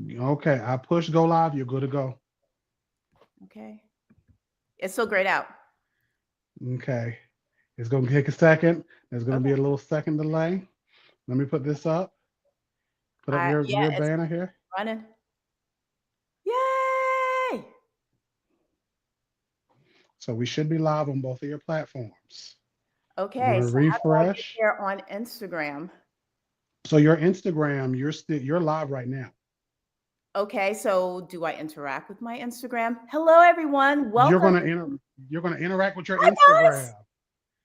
Okay, I push go live. You're good to go. Okay. It's still grayed out. Okay, it's gonna take a second. There's gonna be Okay. a little second delay. Let me put this up. Put up Yeah, your it's banner here. running. Yay! So we should be live on both of your platforms. I'm Okay, gonna so how do I get refresh. there on Instagram? So your Instagram, you're live right now. Okay, so do I interact with my Instagram? Hello, everyone. You're Welcome. gonna you're gonna interact with your Hi, guys. Instagram.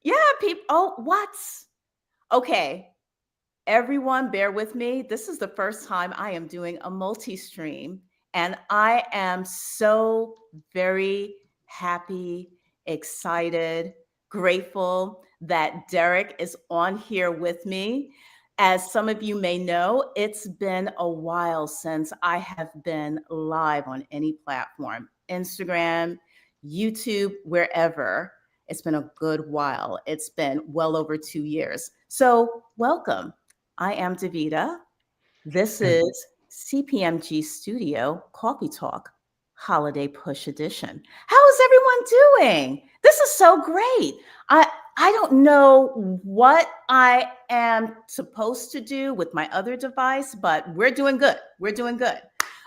Yeah, people. Oh, what? Okay, everyone, bear with me. This is the first time I am doing a multi stream, and I am so very happy, excited, grateful that Derek is on here with me. As some of you may know, it's been a while since I have been live on any platform, Instagram, YouTube, wherever. It's been a good while. It's been well over 2 years. So, welcome. I am Davita. This And is CPMG Studio Coffee Talk Holiday Push Edition. How is everyone doing? This is so great. I I don't know what I am supposed to do with my other device, but we're doing good. We're doing good.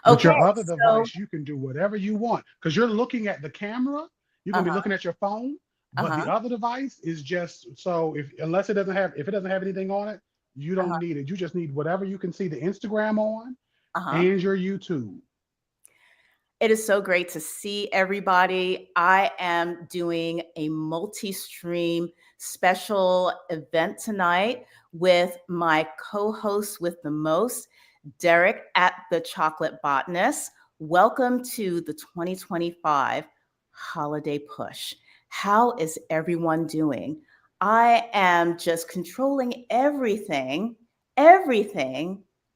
with Okay, your other so device, you can do whatever you want because you're looking at the camera. You're gonna be uh-huh, looking at your phone, but the uh-huh, other device is just so if unless it doesn't have anything on it, you don't uh-huh, need it. You just need whatever you can see the Instagram on uh-huh. and your YouTube. It is so great to see everybody. I am doing a multi stream special event tonight with my co host with the most, Derek at the Chocolate Botanist. Welcome to the 2025 Holiday Push. How is everyone doing? I am just controlling everything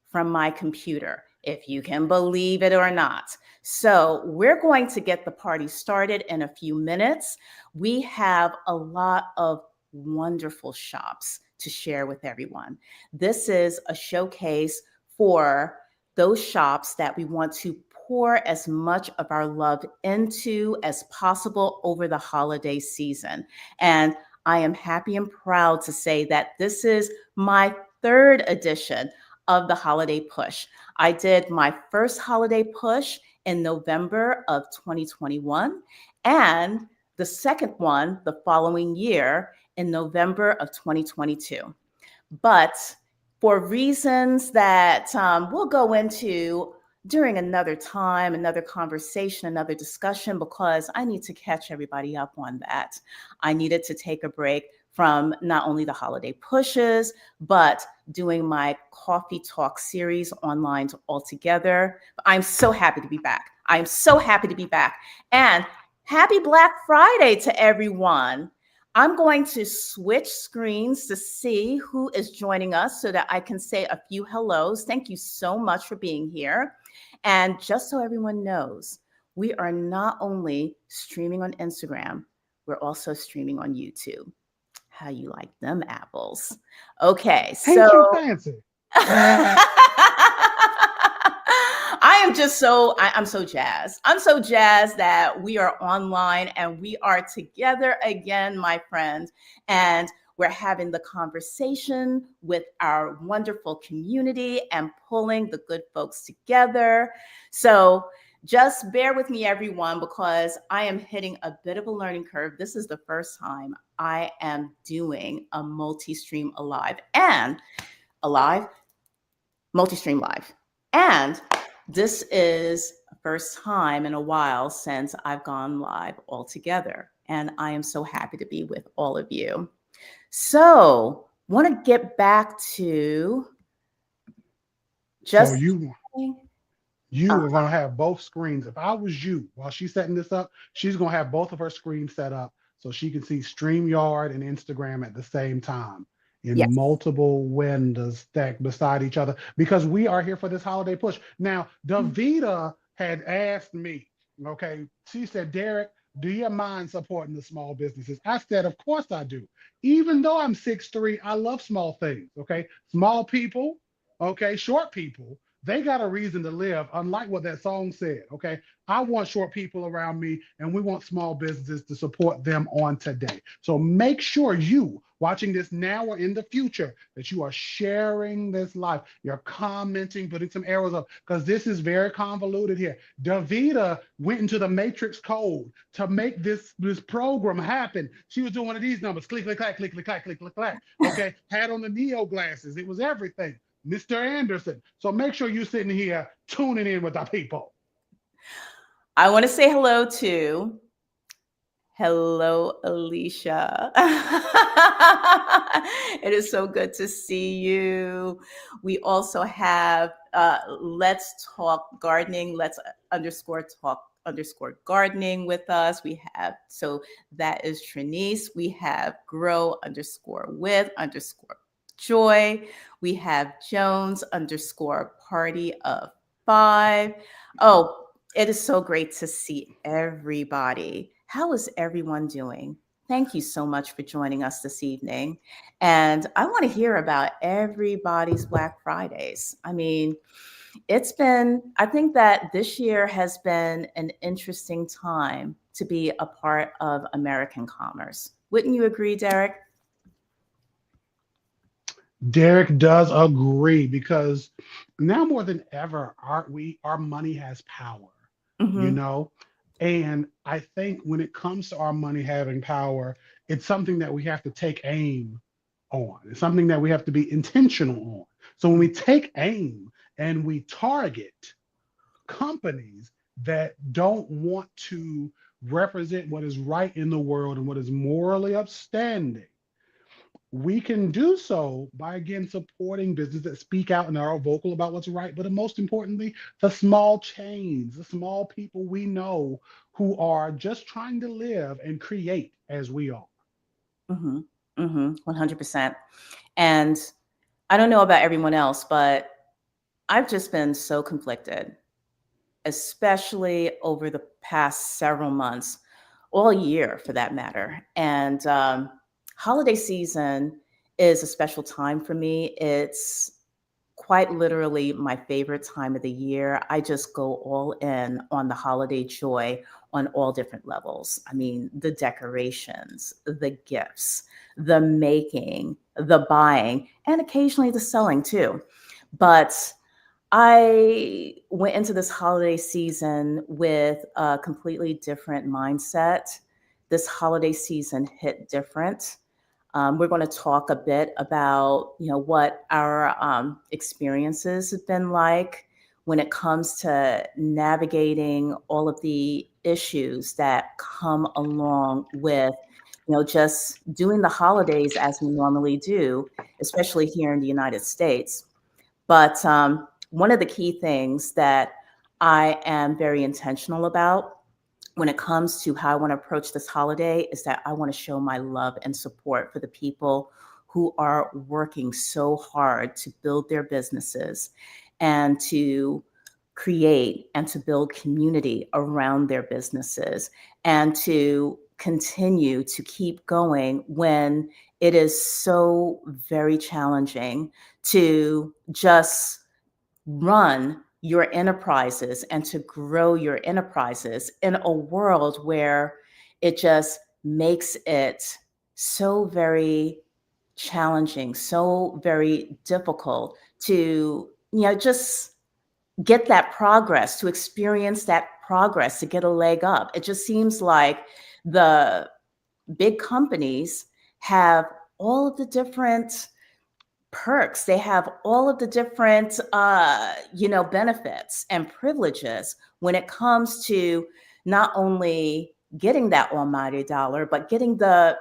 from my computer, if you can believe it or not. So, we're going to get the party started in a few minutes. We have a lot of wonderful shops to share with everyone. This is a showcase for those shops that we want to pour as much of our love into as possible over the holiday season. And I am happy and proud to say that this is my third edition of the holiday push. I did my first holiday push in November of 2021, and the second one the following year in November of 2022. But for reasons that we'll go into during another time, another conversation, another discussion, because I need to catch everybody up on that. I needed to take a break from not only the holiday pushes, but doing my coffee talk series online altogether. I'm so happy to be back. I'm so happy to be back. And happy Black Friday to everyone. I'm going to switch screens to see who is joining us so that I can say a few hellos. Thank you so much for being here. And just so everyone knows, we are not only streaming on Instagram, we're also streaming on YouTube. How you like them apples? Okay, so Ain't you fancy? I'm so jazzed. I'm so jazzed that we are online and we are together again, my friends. And we're having the conversation with our wonderful community and pulling the good folks together. So just bear with me, everyone, because I am hitting a bit of a learning curve. This is the first time I am doing a multi stream alive, multi-stream live. And this is the first time in a while since I've gone live altogether. And I am so happy to be with all of you. So, want to get back to So just you are gonna have both screens. If I was you, while she's setting this up, she's gonna have both of her screens set up so she can see StreamYard and Instagram at the same time in yes. multiple windows stacked beside each other because we are here for this holiday push. Now, Davita had asked me, okay, she said, Derek, do you mind supporting the small businesses? I said, of course I do. Even though I'm 6'3", I love small things, okay? Small people, okay, short people, They got a reason to live, unlike what that song said. Okay. I want short people around me, and we want small businesses to support them on today. So make sure you watching this now or in the future that you are sharing this live. You're commenting, putting some arrows up because this is very convoluted here. Davita went into the matrix code to make this program happen. She was doing one of these numbers, click, click, clack, click, click, clack, click, click, clack. Okay, had on the Neo glasses. It was everything. Mr. Anderson. So make sure you're sitting here tuning in with our people. I want to say hello, Alicia. It is so good to see you. We also have Let's Talk Gardening, let's underscore talk underscore gardening with us. We have, so that is Trinice. We have grow underscore with underscore joy. We have Jones underscore party of five. Oh, it is so great to see everybody. How is everyone doing? Thank you so much for joining us this evening. And I want to hear about everybody's Black Fridays. I mean, I think that this year has been an interesting time to be a part of American commerce. Wouldn't you agree, Derek? Derek does agree because now more than ever, our money has power, you Mm-hmm. know? And I think when it comes to our money having power, it's something that we have to take aim on. It's something that we have to be intentional on. So when we take aim and we target companies that don't want to represent what is right in the world and what is morally upstanding, we can do so by again supporting businesses that speak out and are vocal about what's right, but most importantly, the small chains, the small people we know who are just trying to live and create as we are. Mm-hmm. Mm-hmm. 100%. And I don't know about everyone else, but I've just been so conflicted, especially over the past several months, all year for that matter. And holiday season is a special time for me. It's quite literally my favorite time of the year. I just go all in on the holiday joy on all different levels. I mean, the decorations, the gifts, the making, the buying, and occasionally the selling too. But I went into this holiday season with a completely different mindset. This holiday season hit different. We're going to talk a bit about, what our experiences have been like when it comes to navigating all of the issues that come along with, just doing the holidays as we normally do, especially here in the United States. But one of the key things that I am very intentional about when it comes to how I want to approach this holiday is that I want to show my love and support for the people who are working so hard to build their businesses and to create and to build community around their businesses and to continue to keep going when it is so very challenging to just run your enterprises and to grow your enterprises in a world where it just makes it so very challenging, so very difficult to, just get that progress, to experience that progress, to get a leg up. It just seems like the big companies have all of the different perks. They have all of the different, benefits and privileges when it comes to not only getting that almighty dollar, but getting the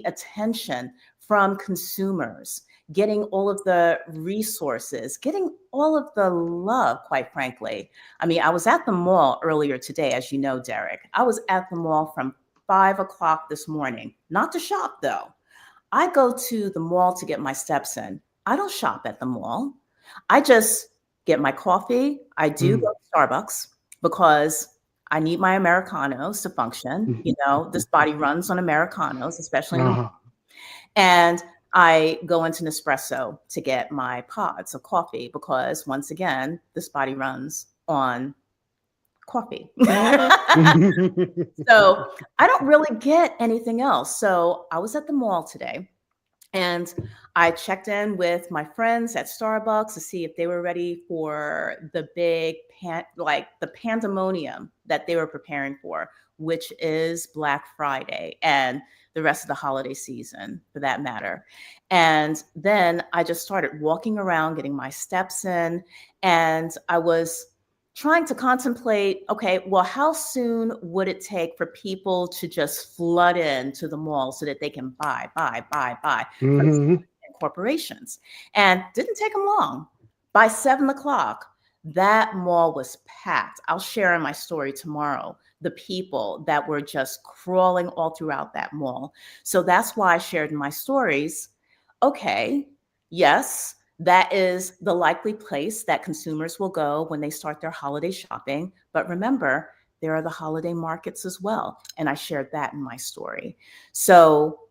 attention from consumers, getting all of the resources, getting all of the love, quite frankly. I mean, I was at the mall earlier today, as you know, Derek. I was at the mall from 5 o'clock this morning, not to shop though. I go to the mall to get my steps in. I don't shop at the mall. I just get my coffee. I do Mm, go to Starbucks because I need my Americanos to function. mm, This body runs on Americanos, especially in the morning. uh-huh. And I go into Nespresso to get my pods of coffee because, once again, this body runs on coffee. So I don't really get anything else. So I was at the mall today and I checked in with my friends at Starbucks to see if they were ready for the big like the pandemonium that they were preparing for, which is Black Friday and the rest of the holiday season for that matter. And then I just started walking around, getting my steps in, and I was trying to contemplate, okay, well, how soon would it take for people to just flood into the mall so that they can buy from Hmm. corporations? And didn't take them long. By 7 o'clock, that mall was packed. I'll share in my story tomorrow the people that were just crawling all throughout that mall. So that's why I shared in my stories, okay, yes, that is the likely place that consumers will go when they start their holiday shopping. But remember, there are the holiday markets as well. And I shared that in my story. So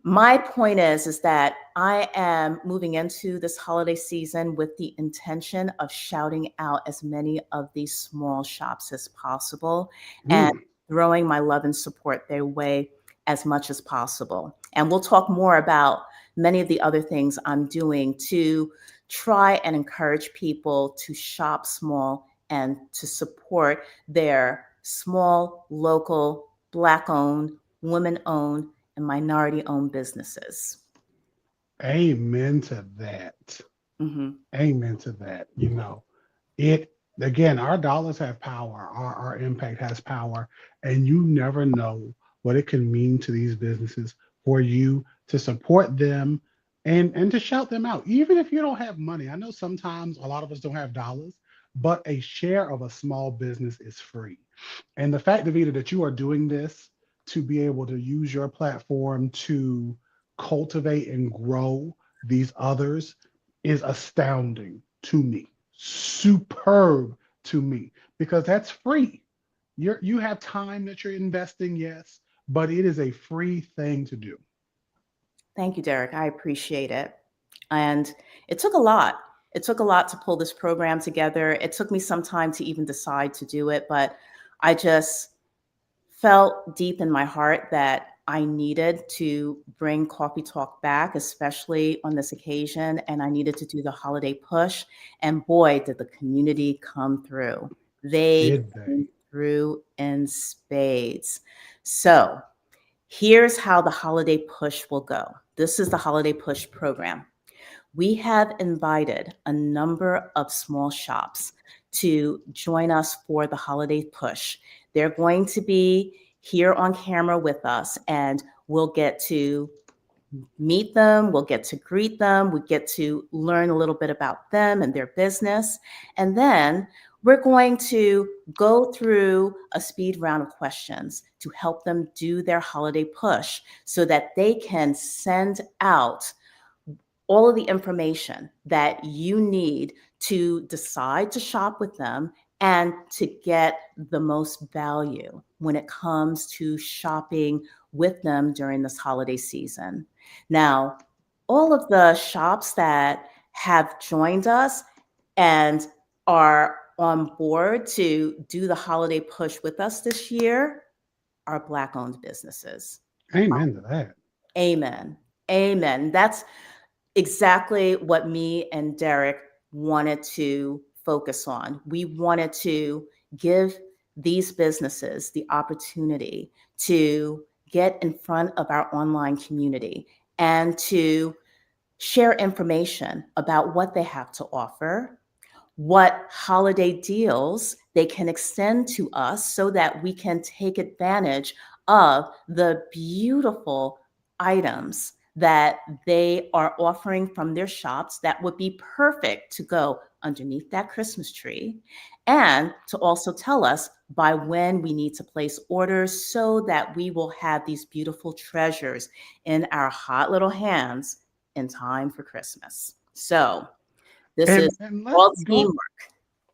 my point is that I am moving into this holiday season with the intention of shouting out as many of these small shops as possible and throwing my love and support their way as much as possible. And we'll talk more about many of the other things I'm doing to try and encourage people to shop small and to support their small, local, Black owned, women owned, and minority owned businesses. Amen to that. Hmm. Amen to that. It again, our dollars have power, our impact has power, and you never know what it can mean to these businesses for you to support them and to shout them out, even if you don't have money. I know sometimes a lot of us don't have dollars, but a share of a small business is free. And the fact, Davida, that you are doing this to be able to use your platform to cultivate and grow these others is astounding to me, superb to me, because that's free. You have time that you're investing, yes, but it is a free thing to do. Thank you, Derek. I appreciate it. And it took a lot. It took a lot to pull this program together. It took me some time to even decide to do it, but I just felt deep in my heart that I needed to bring Coffee Talk back, especially on this occasion, and I needed to do the holiday push. And boy, did the community come through. They Did they? came through in spades. So here's how the holiday push will go. This is the holiday push program. We have invited a number of small shops to join us for the holiday push. They're going to be here on camera with us, and we'll get to meet them, we'll get to greet them, we get to learn a little bit about them and their business. And then we're going to go through a speed round of questions to help them do their holiday push so that they can send out all of the information that you need to decide to shop with them and to get the most value when it comes to shopping with them during this holiday season. Now, all of the shops that have joined us and are on board to do the holiday push with us this year are Black owned businesses. Amen to that. Amen. Amen. That's exactly what me and Derek wanted to focus on. We wanted to give these businesses the opportunity to get in front of our online community and to share information about what they have to offer, what holiday deals they can extend to us so that we can take advantage of the beautiful items that they are offering from their shops that would be perfect to go underneath that Christmas tree, and to also tell us by when we need to place orders so that we will have these beautiful treasures in our hot little hands in time for Christmas. So this is And let's all go. teamwork.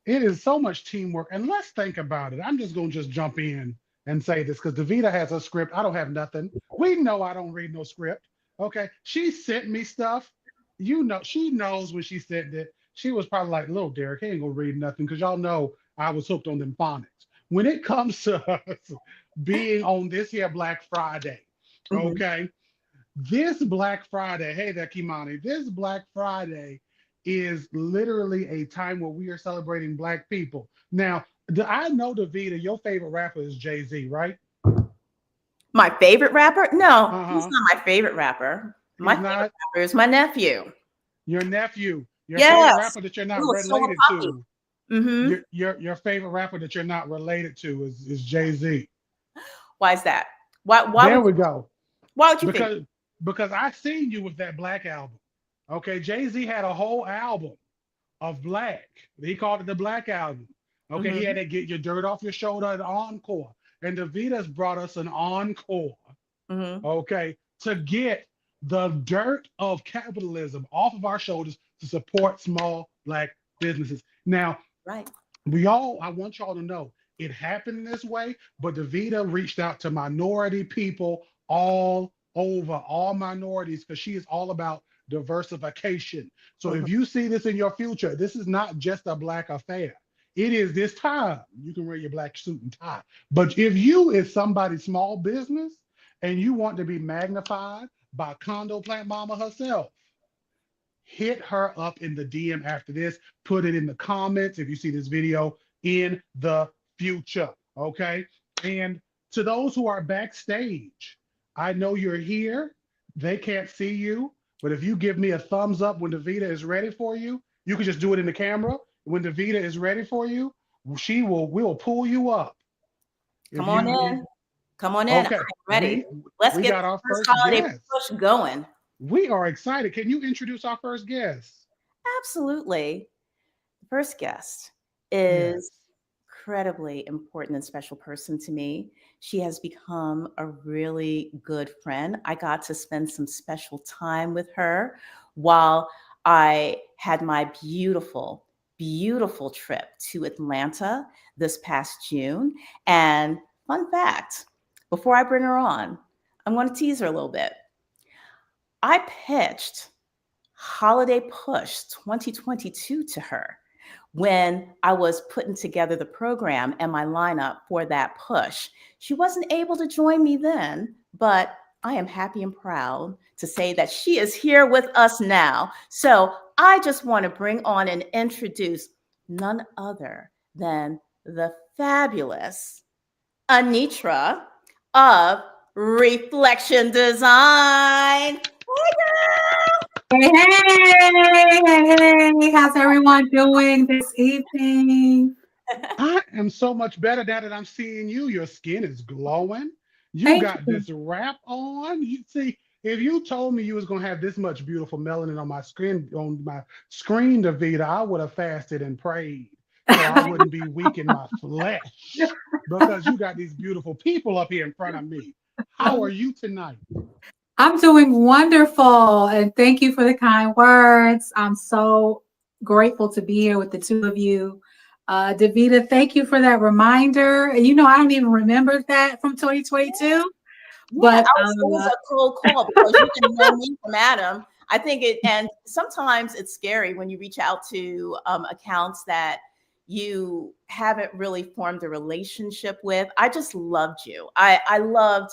It is so much teamwork. And let's think about it. I'm just going to just jump in and say this because Davita has a script. I don't have nothing. We know I don't read no script. Okay, she sent me stuff. You know, she knows when she sent it. She was probably like, "Little Derek, he ain't gonna read nothing," because y'all know I was hooked on them phonics. When it comes to us being on this here Black Friday, Mhm. okay, this Black Friday, hey there, Kimani, this Black Friday is literally a time where we are celebrating Black people. Now, I know, Davita, your favorite rapper is Jay-Z, right? My favorite rapper? No, he's Uh-huh. not my favorite rapper. My He's favorite not rapper is my nephew. your nephew, your favorite Yes. rapper that you're not Ooh, it's so related puppy. to. Mm-hmm. Your favorite rapper that you're not related to is Jay-Z. Why is that? Why There would we go. you think? Because I seen you with that Black album. Okay, Jay-Z had a whole album of Black. He called it the Black Album. Okay, he had Mm-hmm. to get your dirt off your shoulder, an encore. And Davita's brought us an encore, Mm-hmm. okay, to get the dirt of capitalism off of our shoulders to support small Black businesses. Now, Right. I want y'all to know it happened this way, but Davita reached out to minority people all over, all minorities, because she is all about diversification. So Mm-hmm. if you see this in your future, this is not just a Black affair. It is this time. You can wear your black suit and tie. But if you is somebody's small business and you want to be magnified by condo plant mama herself, hit her up in the DM after this. Put it in the comments if you see this video in the future. Okay. And to those who are backstage, I know you're here. They can't see you, but if you give me a thumbs up when Davita is ready for you, you can just do it in the camera. When Davita is ready for you, we will pull you up. If Come on you if in. Come on in. I'm okay, ready. Let's we get got the our first first holiday guest. push going. We are excited. Can you introduce our first guest? Absolutely. The first guest is Yes. incredibly important and special person to me. She has become a really good friend. I got to spend some special time with her while I had my beautiful, beautiful trip to Atlanta this past June. And fun fact, before I bring her on, I'm going to tease her a little bit. I pitched Holiday Push 2022 to her when I was putting together the program and my lineup for that push. She wasn't able to join me then, but I am happy and proud to say that she is here with us now. So I just want to bring on and introduce none other than the fabulous Anitra of Reflection Design. Hey, hey, how's everyone doing this evening? Girl. I am so much better now that I'm seeing you. Your skin is glowing. You Thank got you. this wrap on. You see, if you told me you was gonna have this much beautiful melanin on my screen, Davita, I would have fasted and prayed so I wouldn't be weak in my flesh because you got these beautiful people up here in front of me. How are you tonight? I'm doing wonderful, and thank you for the kind words. I'm so grateful to be here with the two of you. Davita, thank you for that reminder. You know, I don't even remember that from 2022, Yeah, but it was a cold call because you didn't know me from Adam. I think it, and sometimes it's scary when you reach out to accounts that you haven't really formed a relationship with. I just loved you. I loved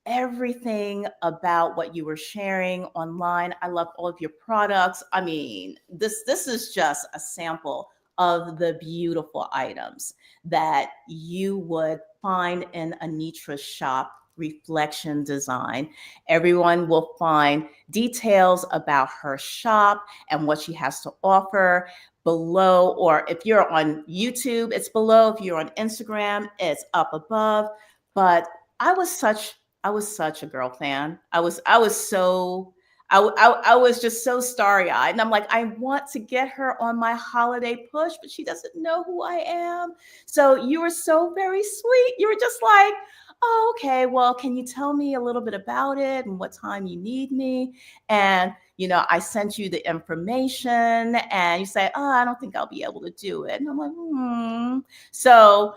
everything about what you were sharing online. I love all of your products. I mean, this is just a sample of the beautiful items that you would find in Anitra's shop, Reflection Design. Everyone will find details about her shop and what she has to offer below, or if you're on YouTube, it's below. If you're on Instagram, it's up above. But I was such I was such a girl fan. I was so I was just so starry eyed, and I'm like, I want to get her on my holiday push, but she doesn't know who I am. So you were so very sweet. You were just like, oh, okay. Well, can you tell me a little bit about it and what time you need me? And I sent you the information, and you say, oh, I don't think I'll be able to do it. And I'm like, hmm. So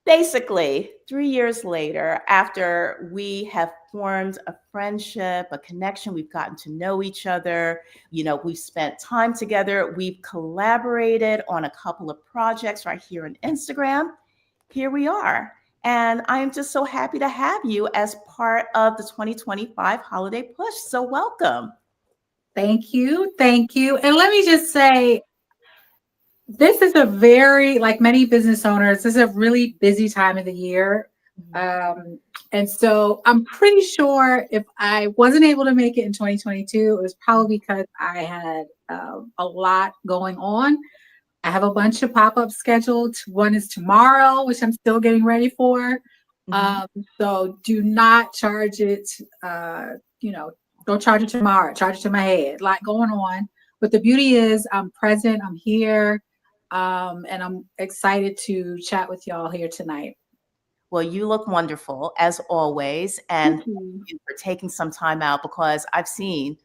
basically 3 years later, after we have formed a friendship, a connection, we've gotten to know each other, we've spent time together, we've collaborated on a couple of projects right here on Instagram. Here we are. And I am just so happy to have you as part of the 2025 holiday push. So welcome. Thank you. Thank you. And let me just say, this is a very, like many business owners, this is a really busy time of the year. And so I'm pretty sure if I wasn't able to make it in 2022, it was probably because I had a lot going on. I have a bunch of pop-ups scheduled. One is tomorrow, which I'm still getting ready for. So do not charge it, don't charge it tomorrow, charge it to my head. A lot going on. But the beauty is I'm present, I'm here, and I'm excited to chat with y'all here tonight. Well, you look wonderful as always. And thank you for taking some time out, because I've seen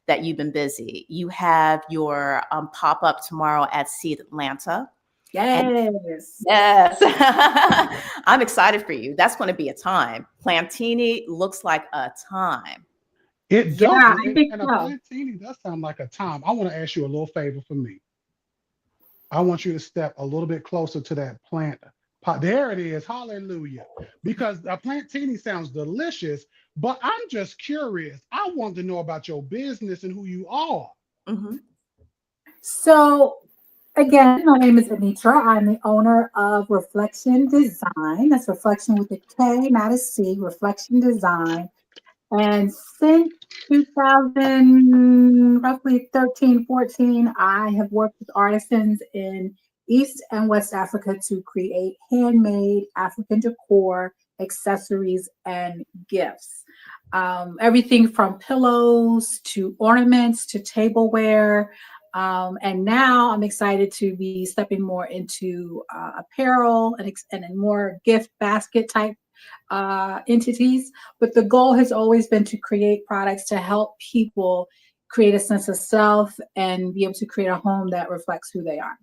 that you've been busy. You have your pop-up tomorrow at Seed Atlanta. Yes. Yes. I'm excited for you. That's going to be a time. Plantini looks like a time. It does. Yeah, I think And a so. plantini does sound like a time. I want to ask you a little favor for me. I want you to step a little bit closer to that plant pot. There it is. Hallelujah. Because a plantini sounds delicious, but I'm just curious. I want to know about your business and who you are. So, again, my name is Anitra. I'm the owner of Reflection Design. That's Reflection with a K, not a C, Reflection Design. And since 2000, roughly 13, 14, I have worked with artisans in East and West Africa to create handmade African decor, accessories, and gifts. Everything from pillows to ornaments to tableware. And now I'm excited to be stepping more into apparel and more gift basket type entities. But the goal has always been to create products to help people create a sense of self and be able to create a home that reflects who they are.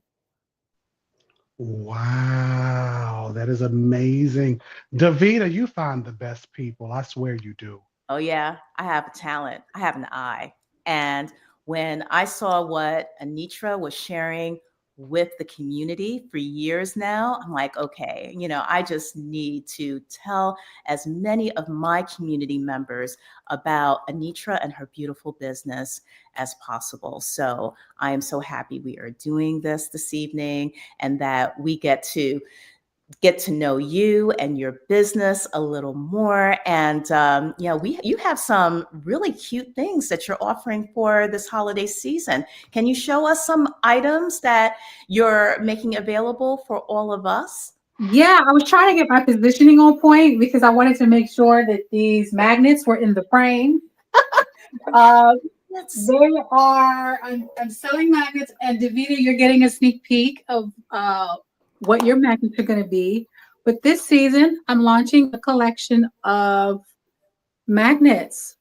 Wow, that is amazing. Davita, you find the best people. I swear you do. Oh, yeah. I have a talent. I have an eye. And when I saw what Anitra was sharing with the community for years now, I'm like, okay, I just need to tell as many of my community members about Anitra and her beautiful business as possible. So I am so happy we are doing this evening, and that we get to know you and your business a little more. And you have some really cute things that you're offering for this holiday season. Can you show us some items that you're making available for all of us? Yeah, I was trying to get my positioning on point because I wanted to make sure that these magnets were in the frame. They are, I'm selling magnets, and Davita, you're getting a sneak peek of what your magnets are going to be. But this season, I'm launching a collection of magnets.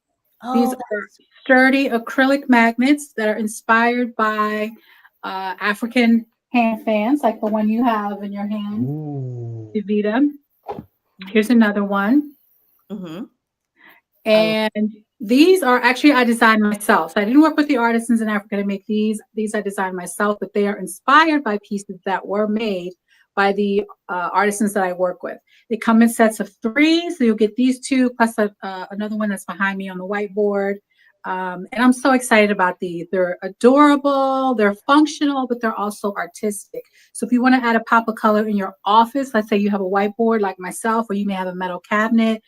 These are sturdy acrylic magnets that are inspired by African hand fans, like the one you have in your hand, Davita. Here's another one. And these are actually, I designed myself. So I didn't work with the artisans in Africa to make these. These I designed myself, but they are inspired by pieces that were made by the artisans that I work with. They come in sets of 3, so you'll get these 2 plus another one that's behind me on the whiteboard. And I'm so excited about these. They're adorable, they're functional, but they're also artistic. So if you want to add a pop of color in your office, let's say you have a whiteboard like myself, or you may have a metal cabinet,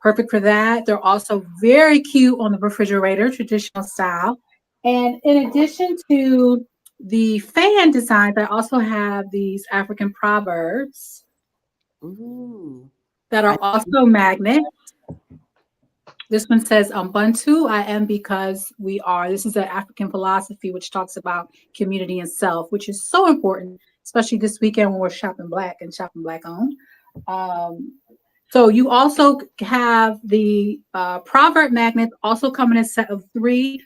perfect for that. They're also very cute on the refrigerator, traditional style. And in addition to the fan designs, I also have these African proverbs that are also magnets. This one says, Ubuntu, I am because we are. This is an African philosophy which talks about community and self, which is so important, especially this weekend when we're shopping Black and shopping Black owned. So you also have the proverb magnets also come in a set of three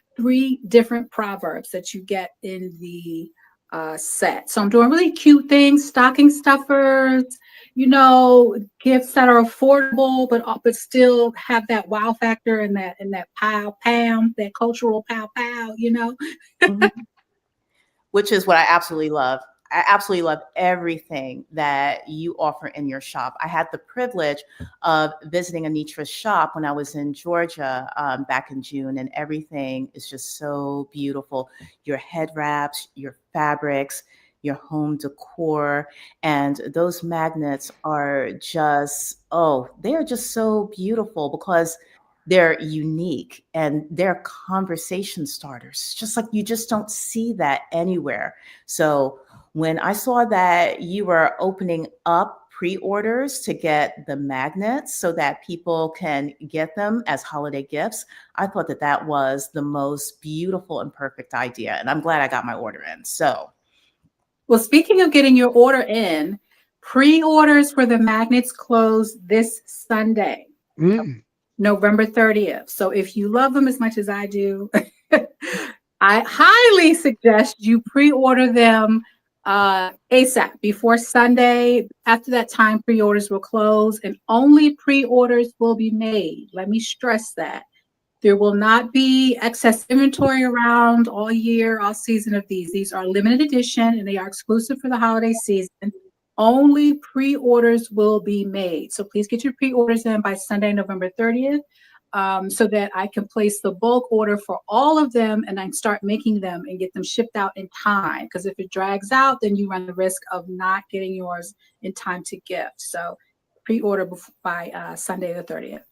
different proverbs that you get in the set. So I'm doing really cute things, stocking stuffers, gifts that are affordable, but still have that wow factor and that pow pam, that cultural pow pow. Mhm. Which is what I absolutely love. I absolutely love everything that you offer in your shop. I had the privilege of visiting Anitra's shop when I was in Georgia back in June, and everything is just so beautiful. Your head wraps, your fabrics, your home decor, and those magnets are just, oh, they are just so beautiful because they're unique and they're conversation starters, just like you just don't see that anywhere. So when I saw that you were opening up pre-orders to get the magnets so that people can get them as holiday gifts, I thought that that was the most beautiful and perfect idea. And I'm glad I got my order in. So, Well, speaking of getting your order in, pre-orders for the magnets close this Sunday, Mm. November 30th. So if you love them as much as I do, I highly suggest you pre-order them ASAP before Sunday. After that time, pre-orders will close and only pre-orders will be made. Let me stress that. There will not be excess inventory around all year, all season of these. These are limited edition and they are exclusive for the holiday season. Only pre-orders will be made. So please get your pre-orders in by Sunday, November 30th, so that I can place the bulk order for all of them and I can start making them and get them shipped out in time. Because if it drags out, then you run the risk of not getting yours in time to gift. So pre-order by Sunday the 30th.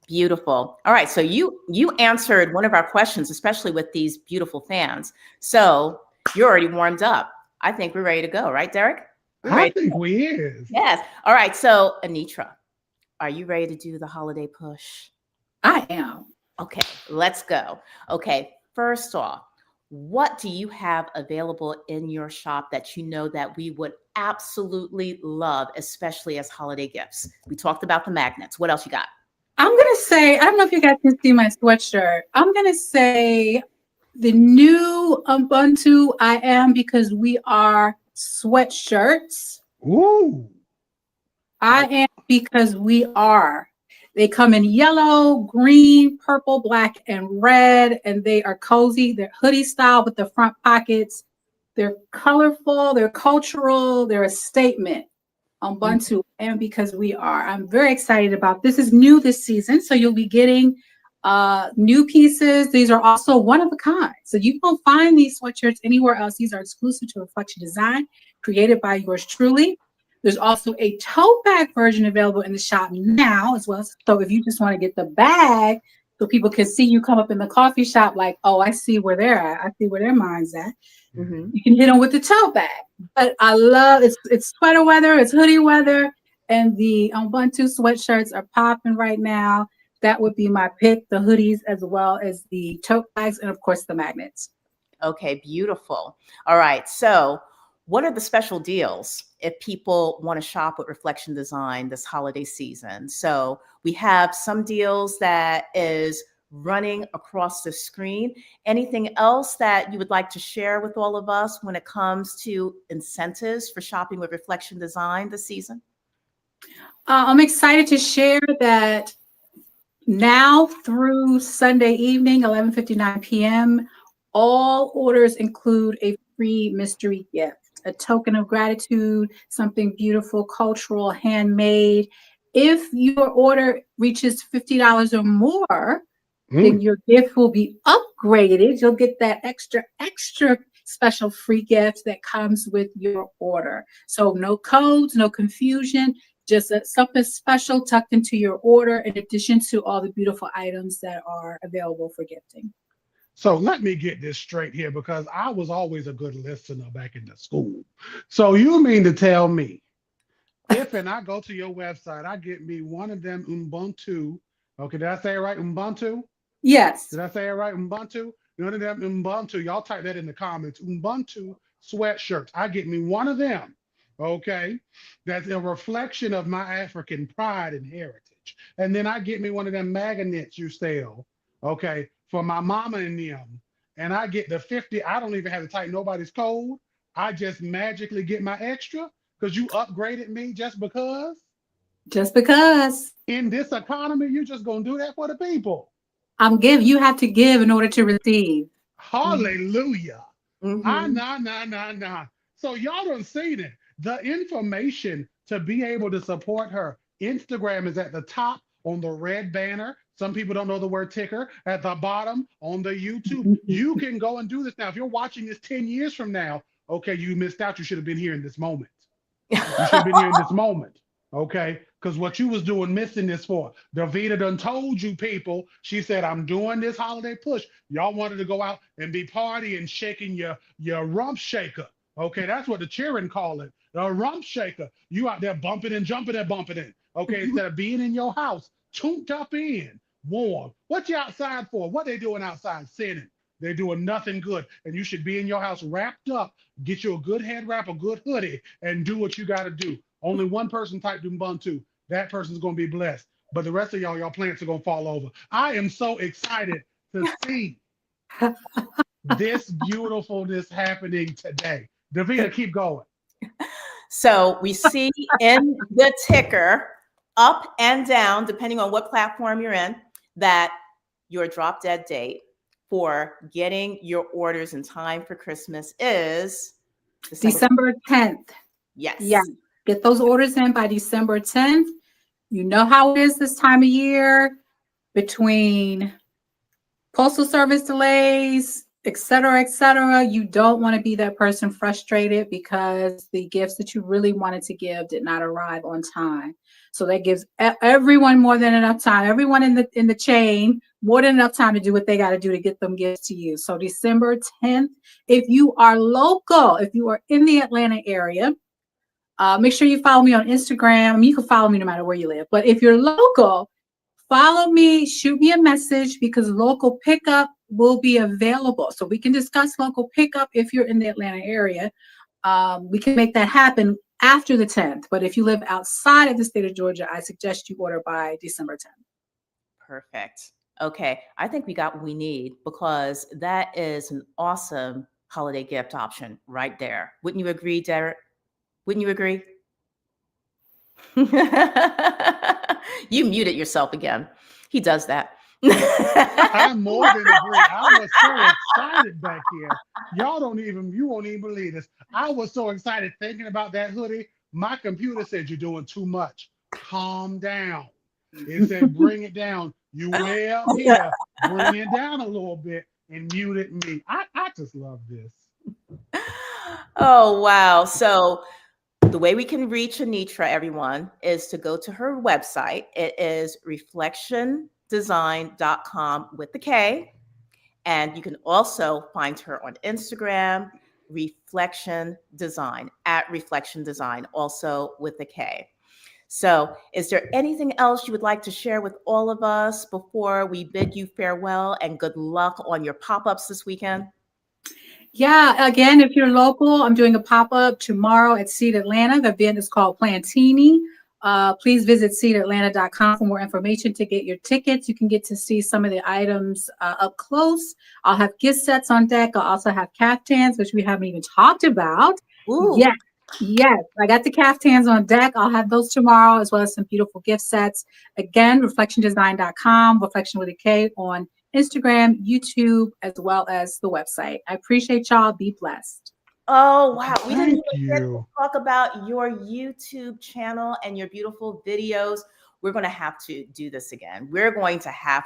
beautiful. All right, so you answered one of our questions, especially with these beautiful fans. So you're already warmed up. I think we're ready to go, right, Derek? We're I ready to think go. we is. Yes. All right. So Anitra, are you ready to do the holiday push? I am. Okay, let's go. Okay, first off, what do you have available in your shop that you know that we would absolutely love, especially as holiday gifts? We talked about the magnets. What else you got? I'm going to say, I don't know if you guys can see my sweatshirt. I'm going to say the new Ubuntu I am because we are sweatshirts. Ooh. I am because we are. They come in yellow, green, purple, black, and red, and they are cozy. They're hoodie style with the front pockets. They're colorful, they're cultural, they're a statement on Ubuntu, and because we are. I'm very excited about this. Is new this season, so you'll be getting new pieces. These are also one of a kind. So you won't find these sweatshirts anywhere else. These are exclusive to Reflection Design, created by yours truly. There's also a tote bag version available in the shop now as well. So if you just want to get the bag so people can see you come up in the coffee shop like, oh, I see where they're at. I see where their mind's at. Mhm. You can hit them with the tote bag. But I love it's sweater weather, it's hoodie weather, and the Ubuntu sweatshirts are popping right now. That would be my pick, the hoodies as well as the tote bags and of course the magnets. Okay, beautiful. All right. So, what are the special deals if people want to shop with Reflection Design this holiday season? So, we have some deals that is running across the screen. Anything else that you would like to share with all of us when it comes to incentives for shopping with Reflection Design this season? I'm excited to share that now through Sunday evening, 11:59 p.m., all orders include a free mystery gift, a token of gratitude, something beautiful, cultural, handmade. If your order reaches $50 or more, then Mm. your gift will be upgraded. You'll get that extra special free gift that comes with your order. So no codes, no confusion, just something special tucked into your order in addition to all the beautiful items that are available for gifting. So let me get this straight here because I was always a good listener back in the school. So you mean to tell me if and I go to your website, I get me one of them Ubuntu. Okay, did I say it right? Ubuntu? Yes. Did I say it right? Ubuntu? None of them Ubuntu. Y'all type that in the comments. Ubuntu sweatshirts. I get me one of them. Okay. That's a reflection of my African pride and heritage. And then I get me one of them magnets you sell. Okay. For my mama and them. And I get the 50. I don't even have to type nobody's code. I just magically get my extra. because you upgraded me just because? Just because In this economy, you're just gonna do that for the people. you have to give in order to receive. Hallelujah. Mm-hmm. Nah. So y'all don't see that. The information to be able to support her. Instagram is at the top on the red banner. Some people don't know the word ticker. At the bottom on the YouTube. You can go and do this now. If you're watching this 10 years from now, okay, you missed out. You should have been here in this moment. You should have been here in this moment. Okay. Because what you was doing missing this for. Davita done told you people. She said, I'm doing this holiday push. Y'all wanted to go out and be partying, shaking your rump shaker. Okay, that's what the cheering call it. The rump shaker. You out there bumping and jumping and bumping it. Okay, instead of being in your house, tuned up in, warm. What you outside for? What they doing outside? Sinning. They're doing nothing good. And you should be in your house wrapped up. Get you a good head wrap, a good hoodie, and do what you got to do. Only one person typed in Ubuntu. That person's going to be blessed. But the rest of y'all plants are going to fall over. I am so excited to see this beautifulness happening today. Davina, keep going. So we see in the ticker, up and down, depending on what platform you're in, that your drop dead date for getting your orders in time for Christmas is December 10th. Yes. Yeah. Get those orders in by December 10th. You know how it is this time of year between postal service delays, et cetera, et cetera. You don't want to be that person frustrated because the gifts that you really wanted to give did not arrive on time. So that gives everyone more than enough time, everyone in the chain, more than enough time to do what they got to do to get them gifts to you. So December 10th, if you are local, if you are in the Atlanta area, make sure you follow me on Instagram. You can follow me no matter where you live. But if you're local, follow me, shoot me a message because local pickup will be available. So we can discuss local pickup if you're in the Atlanta area. We can make that happen after the 10th. But if you live outside of the state of Georgia, I suggest you order by December 10th. Perfect. Okay. I think we got what we need because that is an awesome holiday gift option right there. Wouldn't you agree, Derek? Wouldn't you agree? You muted yourself again. He does that. I more than agree. I was so excited back here. You won't even believe this. I was so excited thinking about that hoodie. My computer said you're doing too much. Calm down. It said bring it down. You way up here. Bring it down a little bit and muted me. I just love this. Oh, wow. So the way we can reach Anitra, everyone, is to go to her website. It is reflectiondesign.com with the K. And you can also find her on Instagram, Reflection Design, at Reflection Design, also with the K. So is there anything else you would like to share with all of us before we bid you farewell and good luck on your pop-ups this weekend? Yeah, again, if you're local, I'm doing a pop-up tomorrow at Seed Atlanta. The event is called Plantini. Please visit seedatlanta.com for more information to get your tickets. You can get to see some of the items up close. I'll have gift sets on deck. I'll also have caftans, which we haven't even talked about. Ooh. Yes. I got the caftans on deck. I'll have those tomorrow, as well as some beautiful gift sets. Again, reflectiondesign.com, reflection with a K on Instagram, YouTube, as well as the website. I appreciate y'all. Be blessed. Oh, wow. We didn't Thank even get to you. talk about your YouTube channel and your beautiful videos. We're going to have to do this again. We're going to have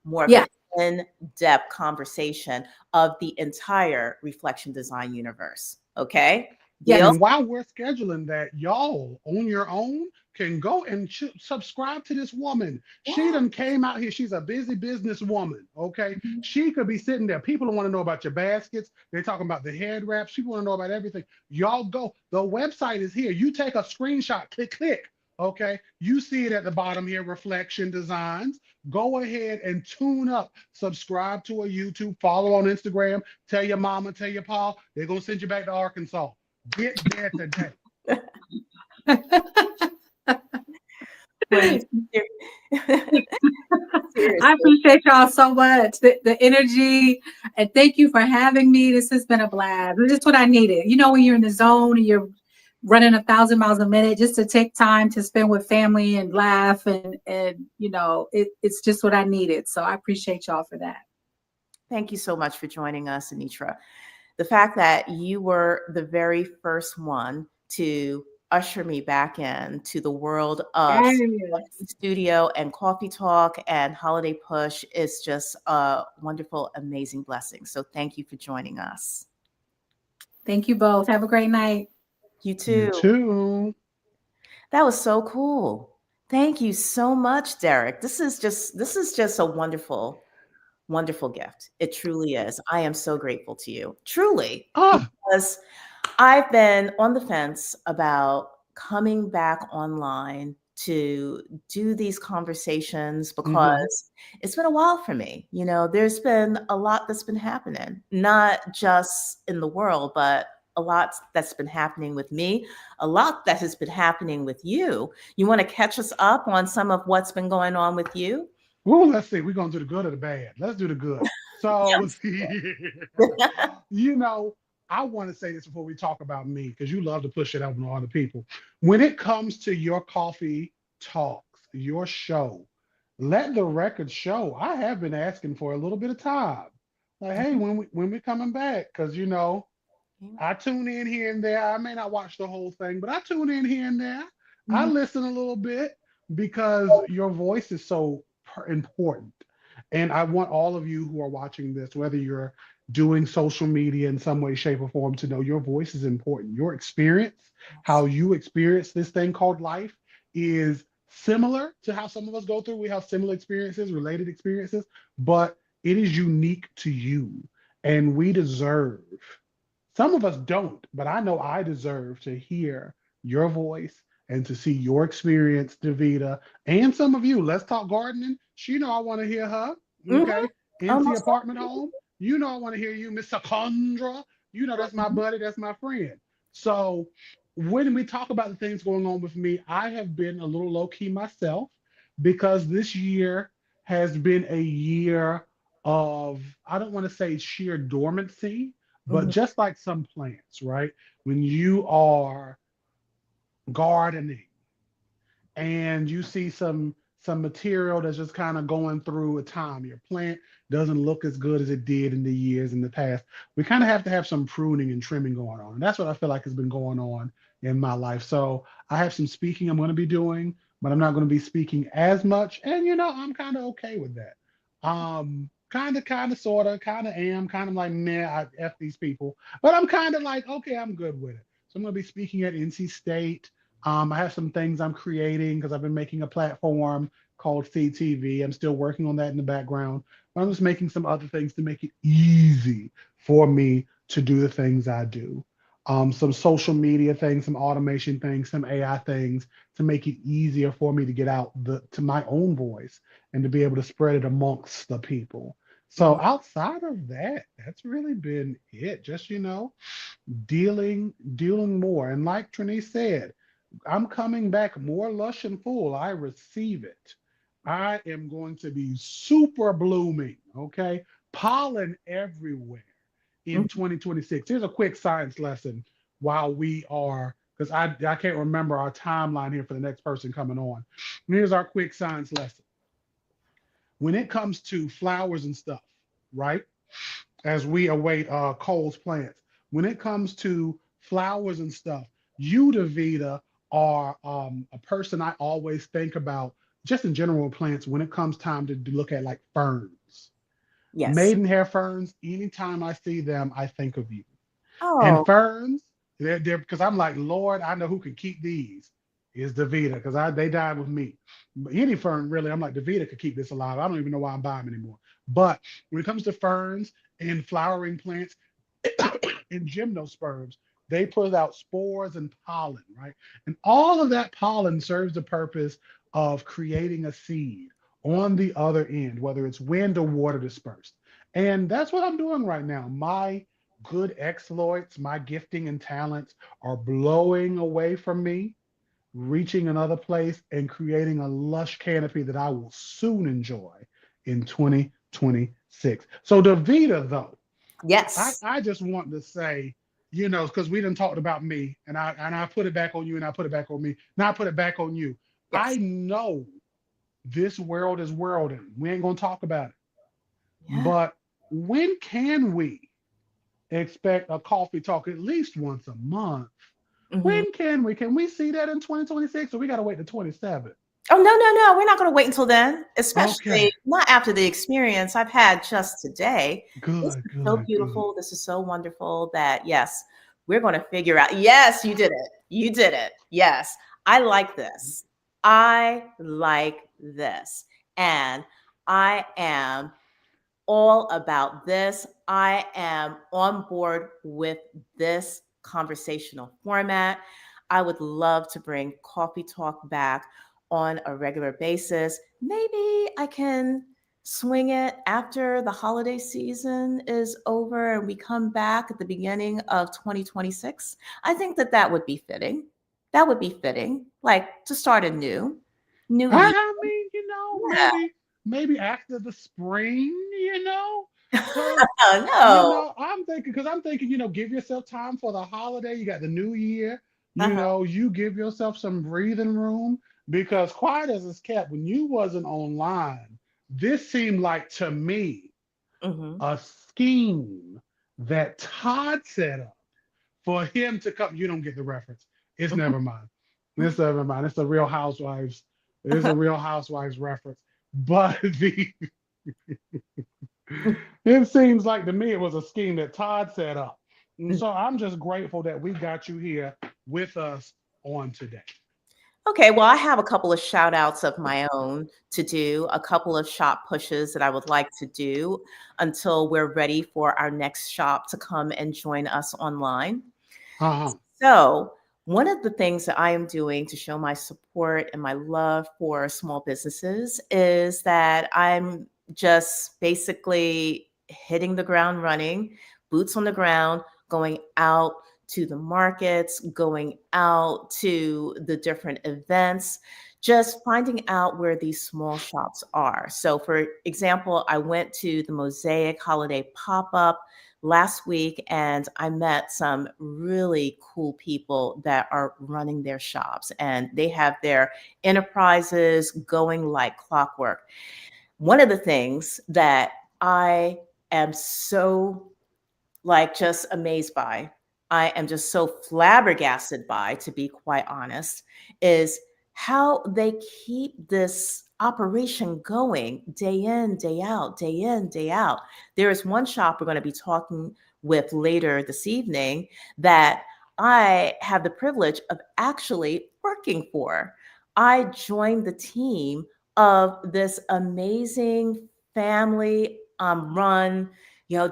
more of an in-depth conversation of the entire Reflection Design universe. Okay? Yeah. And while we're scheduling that, y'all on your own can go and subscribe to this woman. Yeah. She done came out here. She's a busy businesswoman. Okay. Mm-hmm. She could be sitting there. People want to know about your baskets. They're talking about the head wraps. People want to know about everything. Y'all go. The website is here. You take a screenshot, click. Okay. You see it at the bottom here, Reflection Designs. Go ahead and tune up. Subscribe to a YouTube. Follow on Instagram. Tell your mama, tell your pa. They're going to send you back to Arkansas. Get there today. I appreciate y'all so much. The energy, and thank you for having me. This has been a blast. This is what I needed. You know, when you're in the zone and you're running 1,000 miles a minute just to take time to spend with family and laugh and it's just what I needed. So I appreciate y'all for that. Thank you so much for joining us, Anitra. The fact that you were the very first one to usher me back into the world of Yes. studio and coffee talk and holiday push is just a wonderful, amazing blessing. So thank you for joining us. Thank you both. Have a great night. You You too. too. That was so cool. Thank you so much, Derek. This is just a wonderful, wonderful gift. It truly is. I am so grateful to you. Truly, Ah, because I've been on the fence about coming back online to do these conversations mhm. because it's been a while for me. There's been a lot that's been happening, not just in the world, but a lot that's been happening with me, a lot that has been happening with you. You want to catch us up on some of what's been going on with you? Well, let's see. We're gonna do the good or the bad. Let's do the good. So, Yes. you know, I want to say this before we talk about me, because you love to push it out on other people. When it comes to your coffee talks, your show, let the record show. I have been asking for a little bit of time. Like, hey, when we coming back? Because I tune in here and there. I may not watch the whole thing, but I tune in here and there. I Mhm. listen a little bit because your voice is so important. And I want all of you who are watching this, whether you're doing social media in some way, shape, or form, to know your voice is important. Your experience, how you experience this thing called life, is similar to how some of us go through. We have similar experiences, related experiences, but it is unique to you. And we deserve, some of us don't, but I know I deserve to hear your voice and to see your experience, Davita, and some of you. Let's talk gardening. She know I want to hear her. Mhm. Okay. NC Almost apartment certainly. home. You know I want to hear you, Miss Sakandra. You know that's my buddy, that's my friend. So when we talk about the things going on with me, I have been a little low key myself because this year has been a year of, I don't want to say sheer dormancy, but Mhm. just like some plants, right? When you are gardening and you see some material that's just kind of going through a time, your plant doesn't look as good as it did in the years in the past. We kind of have to have some pruning and trimming going on. And that's what I feel like has been going on in my life. So I have some speaking I'm going to be doing, but I'm not going to be speaking as much. And I'm kind of okay with that. Sort of, kind of am, kind of like, nah, I F these people. But I'm kind of like, okay, I'm good with it. So I'm going to be speaking at NC State. I have some things I'm creating because I've been making a platform called CTV. I'm still working on that in the background. But I'm just making some other things to make it easy for me to do the things I do. Some social media things, some automation things, some AI things to make it easier for me to get out to my own voice and to be able to spread it amongst the people. So Mhm. outside of that, that's really been it. Just dealing more. And like Trinice said, I'm coming back more lush and full. I receive it. I am going to be super blooming, okay? Pollen everywhere in Mhm. 2026. Here's a quick science lesson while we are, because I can't remember our timeline here for the next person coming on. Here's our quick science lesson. When it comes to flowers and stuff, right? As we await Cole's plants. When it comes to flowers and stuff, you, Davita, are a person I always think about just in general with plants when it comes time to look at like ferns. Yes. Maidenhair ferns, anytime I see them, I think of you. And Oh, ferns, they're because I'm like, Lord, I know who can keep these is Davita because they died with me. But any fern, really, I'm like, Davita could keep this alive. I don't even know why I'm buying them anymore. But when it comes to ferns and flowering plants and gymnosperms, they put out spores and pollen, right? And all of that pollen serves the purpose of creating a seed on the other end, whether it's wind or water dispersed. And that's what I'm doing right now. My good exploits, my gifting and talents are blowing away from me, reaching another place, and creating a lush canopy that I will soon enjoy in 2026. So, Davita, though, I, yes. I just want to say because we didn't talked about me, and I put it back on you, and I put it back on me. Now I put it back on you. I Yes. know this world is worlding. We ain't gonna talk about it. Yeah. But when can we expect a coffee talk at least once a month? Hmm. When can we? Can we see that in 2026, or we gotta wait to 27? Oh, no, no, no. We're not going to wait until then, Okay, especially not after the experience I've had just today. This good, is so good, good. beautiful. This is so wonderful that, yes, we're going to figure out. Yes, you did it. You did it. Yes, I like this. I like this. And I am all about this. I am on board with this conversational format. I would love to bring Coffee Talk back on a regular basis. Maybe I can swing it after the holiday season is over and we come back at the beginning of 2026. I think that that would be fitting. That would be fitting, like to start a new year. I mean, Yeah. maybe after the spring, because Oh, no. I'm thinking, give yourself time for the holiday. You got the new year, Uh-huh. you give yourself some breathing room because quiet as it's kept, when you wasn't online, this seemed like to me Hmm. a scheme that Todd set up for him to come. You don't get the reference. It's never mind. It's never mind. It's a Real Housewives. It's a Real Housewives reference. But it seems like to me it was a scheme that Todd set up. And so I'm just grateful that we got you here with us on today. Okay, well, I have a couple of shout outs of my own to do, a couple of shop pushes that I would like to do until we're ready for our next shop to come and join us online. Uh-huh. So, one of the things that I am doing to show my support and my love for small businesses is that I'm just basically hitting the ground running, boots on the ground, going out to the markets, going out to the different events, just finding out where these small shops are. So, for example, I went to the Mosaic Holiday Pop Up last week and I met some really cool people that are running their shops and they have their enterprises going like clockwork. One of the things that I am so like just amazed by, I am just so flabbergasted by, to be quite honest, is how they keep this operation going day in, day out, day in, day out. There is one shop we're going to be talking with later this evening that I have the privilege of actually working for. I joined the team of this amazing family run,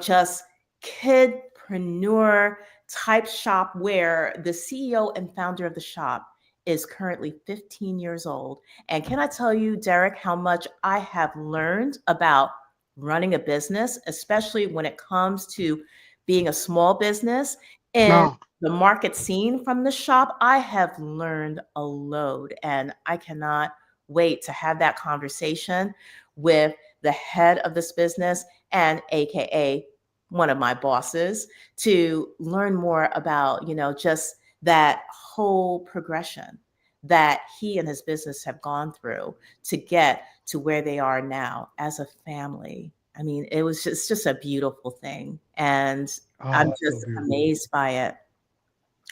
just kidpreneur type shop where the CEO and founder of the shop is currently 15 years old. And can I tell you, Derek, how much I have learned about running a business, especially when it comes to being a small business in No. the market scene from the shop? I have learned a load, and I cannot wait to have that conversation with the head of this business and AKA one of my bosses to learn more about, just that whole progression that he and his business have gone through to get to where they are now as a family. I mean, it's just a beautiful thing. And Oh, I'm that's so just beautiful. amazed by it.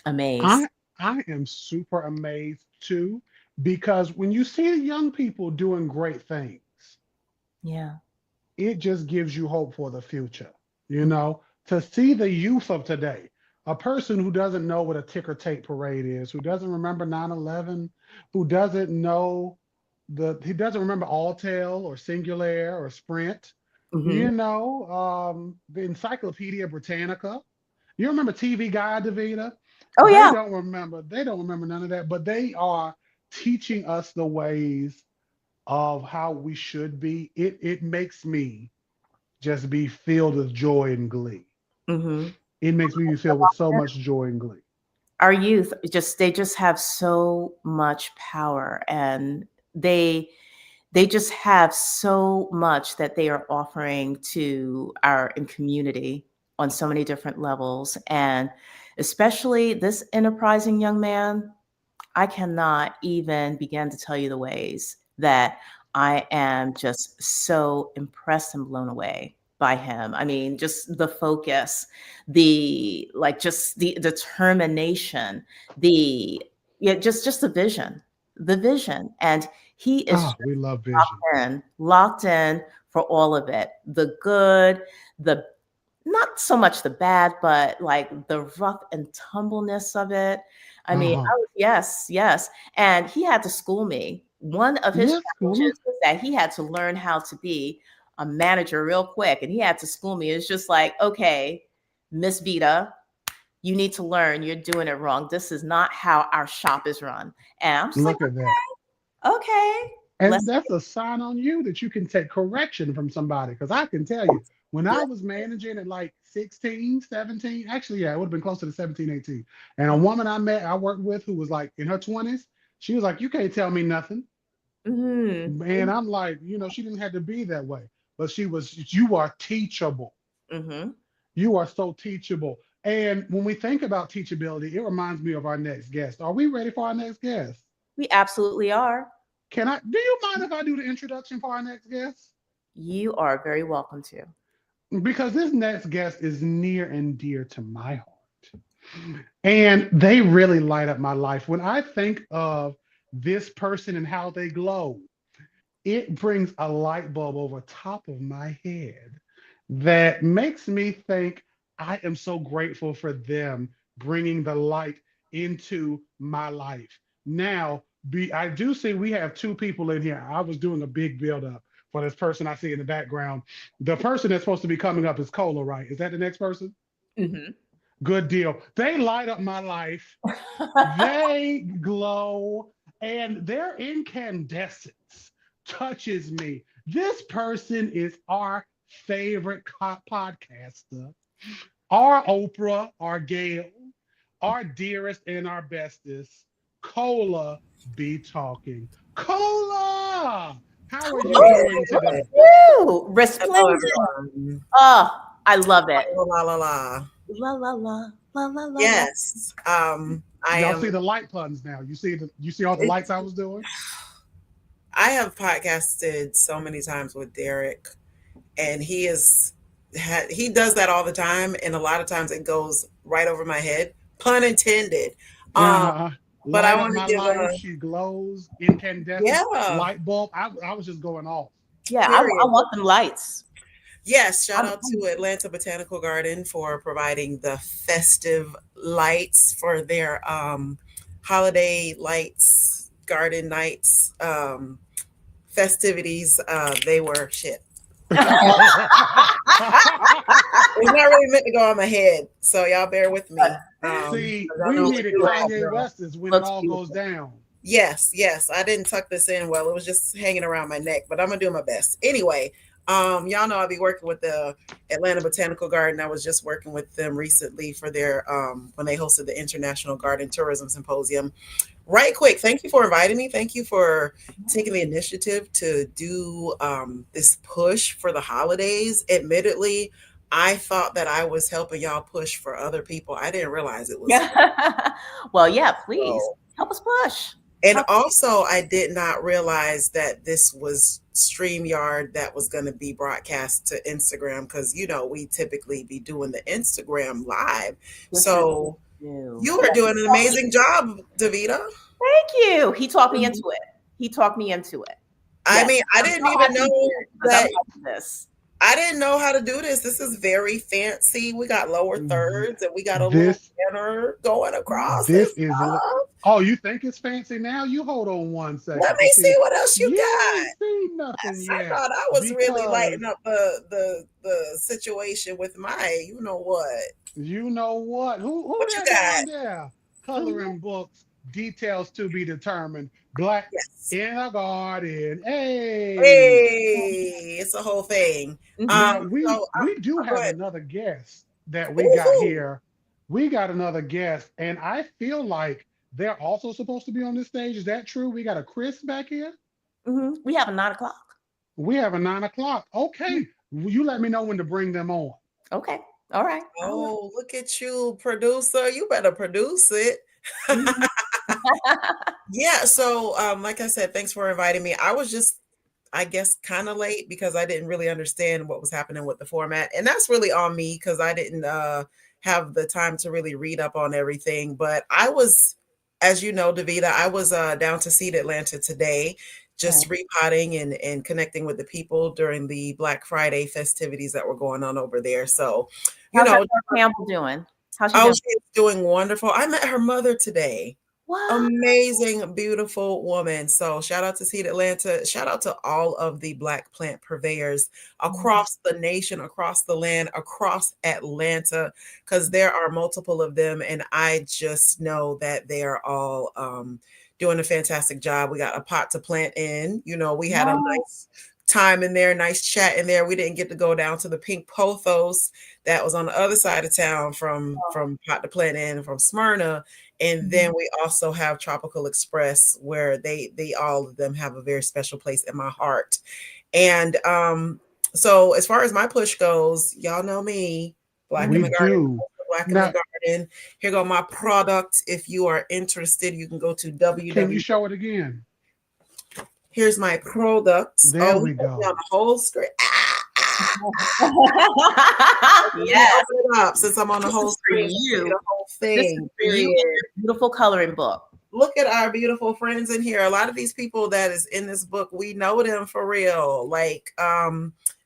Amazed. I I am super amazed too because when you see the young people doing great things, Yeah. it just gives you hope for the future. To see the youth of today, a person who doesn't know what a ticker tape parade is, who doesn't remember 9/11, who doesn't know he doesn't remember Alltel or Singulair or Sprint, Hmm. the Encyclopedia Britannica. You remember TV Guide, Davita? Oh, yeah. They don't remember none of that, but they are teaching us the ways of how we should be. It makes me just be filled with joy and glee. Hmm. It makes me feel with so much joy and glee. Our youth they just have so much power, and they just have so much that they are offering to our community on so many different levels. And especially this enterprising young man. I cannot even begin to tell you the ways that I am just so impressed and blown away by him. I mean, just the focus, the like just the determination, the yeah, just the vision. And he is Ah, we love vision. locked in for all of it. The good, the not so much the bad, but like the rough and tumbleness of it. I mean, Uh-huh. yes, yes. And he had to school me. One of his Yes, school. challenges was that he had to learn how to be a manager real quick. And he had to school me. It's just like, okay, Miss Vita, you need to learn. You're doing it wrong. This is not how our shop is run. And I'm just like, Look at that. okay, And let's that's a sign on you that you can take correction from somebody. Because I can tell you, when I was managing at like 16, 17, actually, yeah, it would have been closer to 17, 18. And a woman I worked with who was like in her 20s, she was like, you can't tell me nothing. mm-hmm, And I'm like, she didn't have to be that way. But you are teachable. mm-hmm. You are so teachable. And when we think about teachability, it reminds me of our next guest. Are we ready for our next guest? We absolutely are. Do you mind if I do the introduction for our next guest? You are very welcome to. Because this next guest is near and dear to my heart. And they really light up my life. When I think of this person and how they glow, it brings a light bulb over top of my head that makes me think I am so grateful for them bringing the light into my life. Now, I do see we have two people in here. I was doing a big build up for this person I see in the background. The person that's supposed to be coming up is Cola, right? Is that the next person? Mm-hmm. Good deal. They light up my life. They glow, and their incandescence touches me. This person is our favorite podcaster, our Oprah, our Gail, our dearest and our bestest, Cola be talking. Cola, how are you doing today? Woo! Hello, Resplendent. everyone. Oh, I love it. La la la la. La la la la la la. Yes. I Y'all am. see the light puns now. You see all the lights I was doing? I have podcasted so many times with Derek, and he does that all the time, and a lot of times it goes right over my head. Pun intended. Um, Uh-huh. but I Light up want to my give life. a She glows, incandescent, yeah. light bulb. I was just going off. Yeah, I Period. want them lights. Yes, shout I'm- out to Atlanta Botanical Garden for providing the festive lights for their holiday lights, garden nights, festivities. They were shit. It's not really meant to go on my head, so y'all bear with me. See, 'Cause I we know needed it's Kanye beautiful. West is when it Looks all beautiful. goes down. Yes, yes. I didn't tuck this in well. It was just hanging around my neck, but I'm gonna do my best. Anyway, y'all know I'll be working with the Atlanta Botanical Garden. I was just working with them recently for their when they hosted the International Garden Tourism Symposium. Right quick, thank you for inviting me. Thank you for taking the initiative to do this push for the holidays. Admittedly, I thought that I was helping y'all push for other people. I didn't realize it was Well, yeah, please so. help us push. And also, I did not realize that this was StreamYard that was going to be broadcast to Instagram because, we typically be doing the Instagram live. Yes, So you. you are doing an amazing job, Davita. Thank you. He talked me into it. I Yes. mean, I didn't even know that. This. I didn't know how to do this. This is very fancy. We got lower thirds and we got a little This banner going across this this is stuff. oh, you think it's fancy now? You hold on one second. Let me see what else you You got. ain't seen nothing I yet. thought I was really because lighting up the situation with my, you know what? you know what? Who What you that down got? there? Coloring books, details to be determined. Black Yes. in a garden. Hey. Hey, it's a whole thing. Now So we do go have ahead. another guest that we got here. We got another guest, and I feel like they're also supposed to be on this stage. Is that true? We got a Chris back here. We have a 9 o'clock. We have a 9 o'clock. Okay, you let me know when to bring them on. Okay. All right. Oh, look at you, producer. You better produce it. Mhm. Yeah, so like I said, thanks for inviting me. I was just, I guess, kind of late because I didn't really understand what was happening with the format. And that's really on me because I didn't have the time to really read up on everything. But I was, as you know, Davita, I was down to Seed Atlanta today, Okay. just repotting and connecting with the people during the Black Friday festivities that were going on over there. So, you How's that know, girl Campbell doing? How's she oh, doing? she's doing wonderful. I met her mother today. What? Amazing, beautiful woman. So shout out to Seed Atlanta. Shout out to all of the Black plant purveyors across the nation, across the land, across Atlanta, because there are multiple of them. And I just know that they are all doing a fantastic job. We got a pot to plant in. You know, we had a nice time in there, nice chat in there. We didn't get to go down to the Pink Pothos that was on the other side of town from pot to plant in from Smyrna. And then we also have Tropical Express, where they all of them have a very special place in my heart. And so as far as my push goes, y'all know me, Black in We the Garden, do. Black in the Now, Garden. Here go my product. If you are interested, you can go to can you www. show it again? Here's my products. There Oh, we you put me on go. the whole screen. Let me Yes. open it up since I'm on the This whole is for screen. See you. the whole This is thing. for you and Period. your beautiful coloring book. Look at our beautiful friends in here. A lot of these people that is in this book, we know them for real. Like,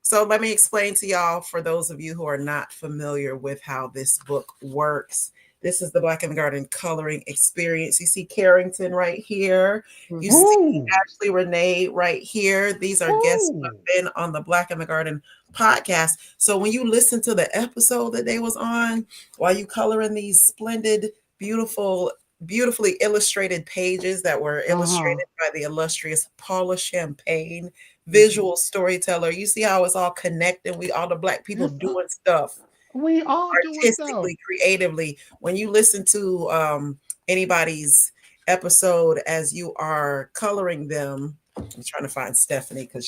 so let me explain to y'all, for those of you who are not familiar with how this book works. This is the Black in the Garden coloring experience. You see Carrington right here. You see Ooh, Ashley Renee right here. These are guests who ooh. have been on the Black in the Garden podcast. So when you listen to the episode that they was on, while you coloring these splendid, beautifully illustrated pages that were Uh-huh. illustrated by the illustrious Paula Champagne, visual storyteller. You see how it's all connected. We all the Black people It's doing stuff we all doing stuff. artistically, creatively. When you listen to anybody's episode as you are coloring them, I'm trying to find Stephanie because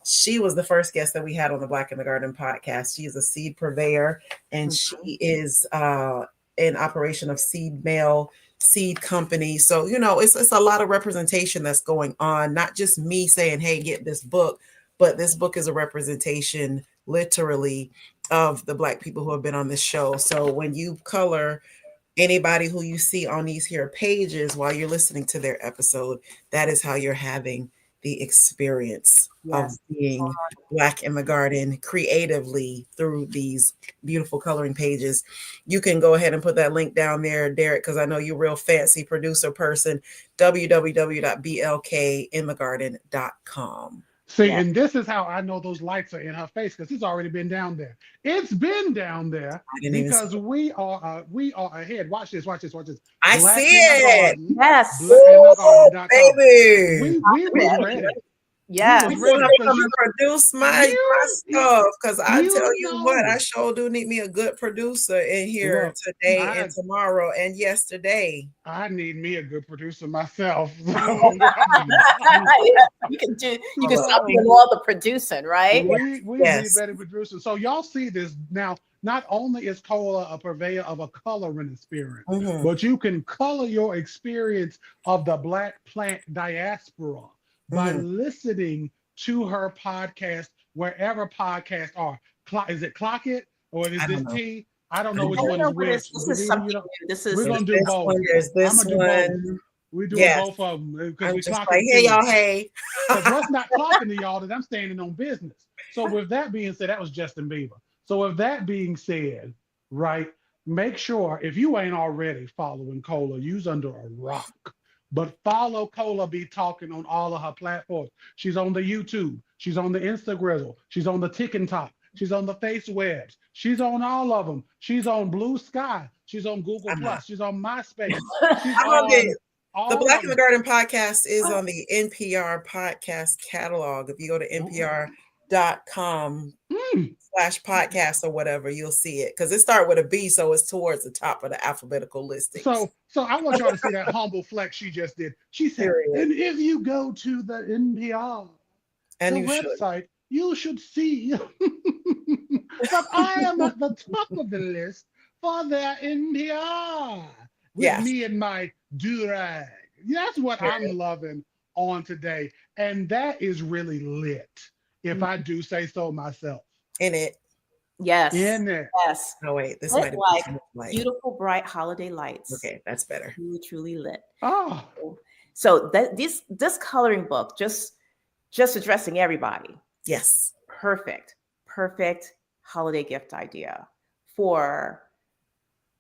she was the first guest that we had on the Black in the Garden podcast. She is a seed purveyor, and she is in operation of Seed Mail Seed Company. So you know, it's a lot of representation that's going on. Not just me saying, "Hey, get this book," but this book is a representation, literally, of the Black people who have been on this show. So when you color anybody who you see on these here pages while you're listening to their episode, that is how you're having the experience of Yes. being Black in the Garden creatively through these beautiful coloring pages. You can go ahead and put that link down there, Derek, because I know you're a real fancy producer person. www.blkinthegarden.com. See, Yes. and this is how I know those lights are in her face because it's already been down there. It's been down there I didn't even see because it. we are ahead. Watch this, watch this, watch this. I see Black in the it. Garden, Yes. Ooh, blackinthegarden.com. baby. We was Yes. ready. We Yes. was You gonna ready have to because come and produce my you stuff, because I tell you you what, I know. sure do need me a good producer in here Look, today and I tomorrow and yesterday. I need me a good producer myself. Yeah, you can stop doing all the producing, right? We need Yes. better producers. So y'all see this now. Not only is Cola a purveyor of a coloring experience, Hmm. but you can color your experience of the Black plant diaspora by Hmm. listening to her podcast wherever podcasts are. Is it Clock It or is I don't this know. T? I don't I know don't which I know. don't one know is what is which. this But is something you know, new. This we're is There's gonna do this both. one, there's I'm this gonna do both. one. We're doing Yes. both of them because I'm we just clock like, it hey, too. y'all, hey. Because what's not clocking to y'all that I'm standing on business. So with that being said, that was Justin Bieber. So with that being said, right, make sure if you ain't already following Cola, use under a rock. But follow Cola Be Talking on all of her platforms. She's on the YouTube. She's on the Instagram. She's on the TikTok. She's on the Face Webs. She's on all of them. She's on Blue Sky. She's on Google I'm not. Plus. She's on MySpace. She's I'm on on the all Black of in the them. Garden podcast is on the NPR podcast catalog. If you go to Mm. npr.com/podcast or whatever, you'll see it, because it starts with a B, so it's towards the top of the alphabetical listings. So I want y'all to see that humble flex she just did. She said, Period. and if you go to the NPR, And the you should. website, you should see that I am at the top of the list for their India with Yes. me and my do-rag. That's what I'm loving on today. And that is really lit, if I do say so myself. In it. Yes. In it. Yes. Oh wait, this Lit might have been like too much light. beautiful, bright holiday lights. Okay, that's better. Truly, truly lit. Oh, So that this coloring book, just addressing everybody. Yes. Perfect, perfect holiday gift idea for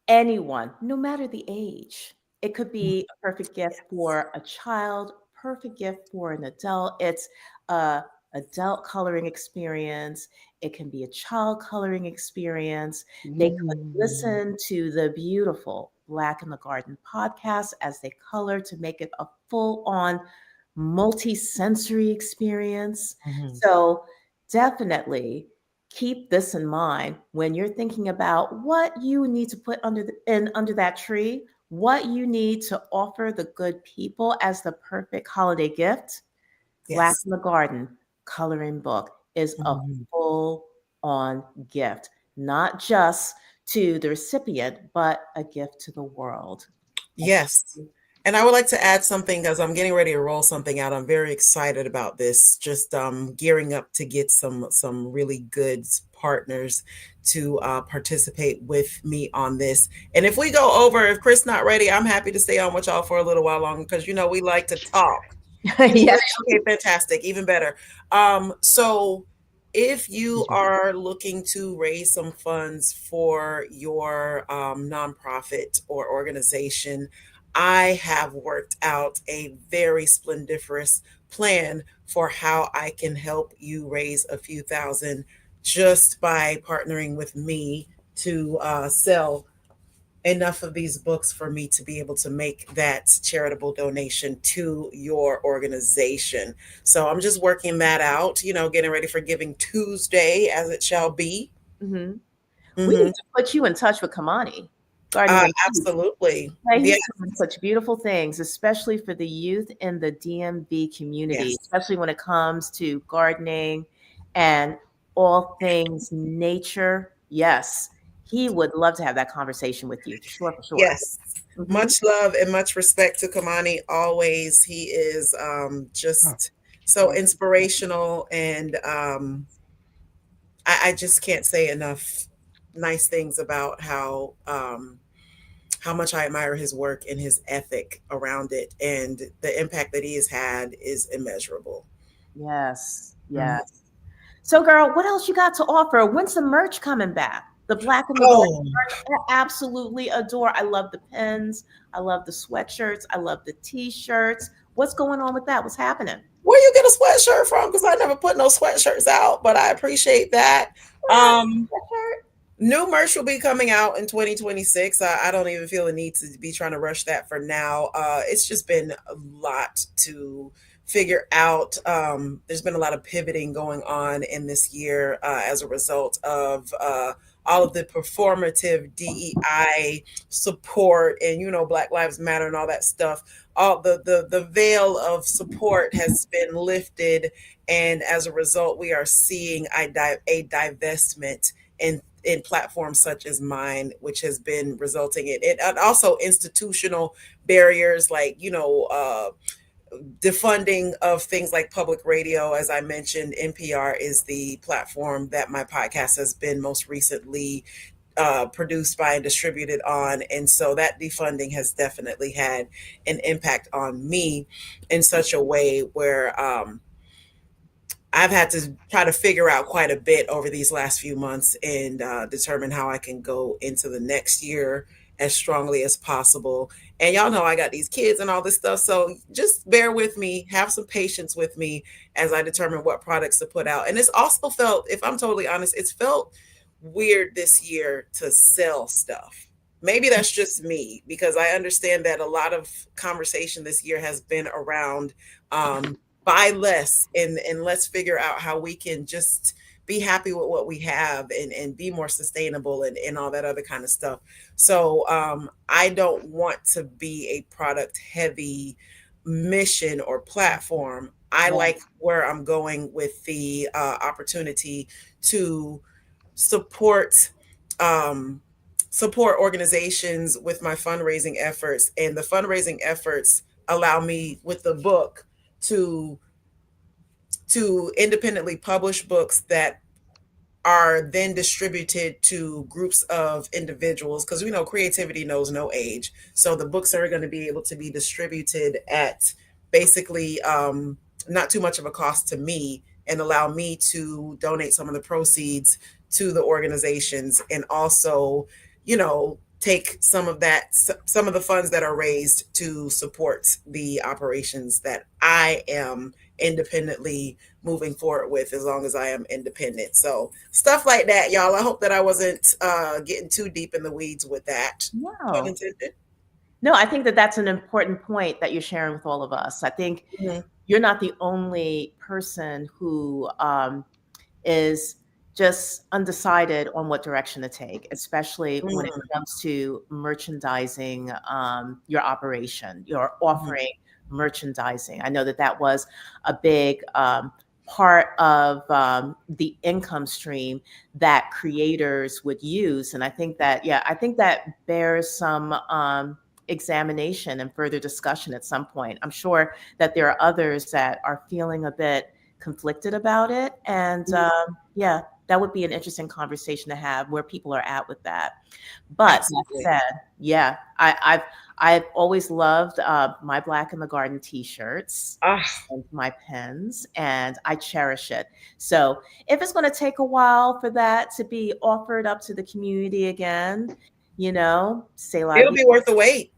anyone, no matter the age. It could be a perfect gift for a child, perfect gift for an adult. It's a adult coloring experience. It can be a child coloring experience. They could mm, listen to the beautiful Black in the Garden podcast as they color to make it a full on multi-sensory experience. Mhm. So definitely keep this in mind when you're thinking about what you need to put under that tree, what you need to offer the good people as the perfect holiday gift. Black Yes. in the Garden coloring book is a Mhm. full on gift, not just to the recipient, but a gift to the world. Yes. And I would like to add something because I'm getting ready to roll something out. I'm very excited about this. Just gearing up to get some really good partners to participate with me on this. And if we go over, if Chris not ready, I'm happy to stay on with y'all for a little while longer because we like to talk. He's Yes. ready. Okay, fantastic. Even better. So if you are looking to raise some funds for your nonprofit or organization, I have worked out a very splendiferous plan for how I can help you raise a few thousand just by partnering with me to sell enough of these books for me to be able to make that charitable donation to your organization. So I'm just working that out, getting ready for Giving Tuesday as it shall be. Hmm. We Hmm. need to put you in touch with Kamani, Gardening with Youth. Absolutely. Yeah, Yeah. he's doing such beautiful things, especially for the youth in the DMV community, Yes. especially when it comes to gardening and all things nature. Yes, he would love to have that conversation with you, for sure, for sure. Yes. Hmm. Much love and much respect to Kamani always. He is oh, just so inspirational, and I just can't say enough nice things about how much I admire his work and his ethic around it, and the impact that he has had is immeasurable. Yes, Mhm. yes. So, girl, what else you got to offer? When's the merch coming back? The Black and the Garden Oh, merch, I absolutely adore. I love the pins. I love the sweatshirts. I love the t-shirts. What's going on with that? What's happening? where you get a sweatshirt from? Because I never put no sweatshirts out, but I appreciate that. Um, Sweatshirt? New merch will be coming out in 2026. I don't even feel the need to be trying to rush that for now. It's just been a lot to figure out. There's been a lot of pivoting going on in this year as a result of all of the performative DEI support and Black Lives Matter and all that stuff. All the veil of support has been lifted, and as a result, we are seeing a divestment in platforms such as mine, which has been resulting in it, and also institutional barriers like defunding of things like public radio. As I mentioned, NPR is the platform that my podcast has been most recently produced by and distributed on. And so that defunding has definitely had an impact on me in such a way where I've had to try to figure out quite a bit over these last few months and determine how I can go into the next year as strongly as possible. And y'all know I got these kids and all this stuff. So just bear with me, have some patience with me as I determine what products to put out. And it's also felt, if I'm totally honest, it's felt weird this year to sell stuff. Maybe that's just me because I understand that a lot of conversation this year has been around buy less and let's figure out how we can just be happy with what we have and be more sustainable and all that other kind of stuff. So I don't want to be a product heavy mission or platform. I Right. like where I'm going with the opportunity to support um, support organizations with my fundraising efforts, and the fundraising efforts allow me with the book to independently publish books that are then distributed to groups of individuals, because we know creativity knows no age. So the books are going to be able to be distributed at basically not too much of a cost to me, and allow me to donate some of the proceeds to the organizations, and also, take some of the funds that are raised to support the operations that I am independently moving forward with, as long as I am independent. So stuff like that, y'all. I hope that I wasn't getting too deep in the weeds with that. Pun No. intended. No, I think that that's an important point that you're sharing with all of us. I think Mhm. you're not the only person who is just undecided on what direction to take, especially when it Mhm. comes to merchandising your operation, your Mhm. offering merchandising. I know that that was a big part of the income stream that creators would use. And I think that, yeah, I think that bears some examination and further discussion at some point. I'm sure that there are others that are feeling a bit conflicted about it. And yeah, that would be an interesting conversation to have where people are at with that. But that Absolutely. said, yeah, I've always loved my Black in the Garden T-shirts Ah, and my pens, and I cherish it. So if it's going to take a while for that to be offered up to the community again, say la it'll vie. be worth the wait.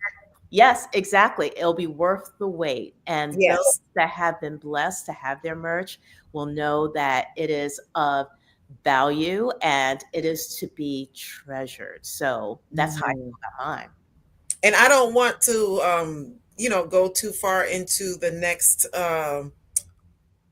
Yes, exactly. It'll be worth the wait. And those Yes. that have been blessed to have their merch will know that it is of value and it is to be treasured. So that's how I Mhm. feel about mine. And I don't want to, go too far into the next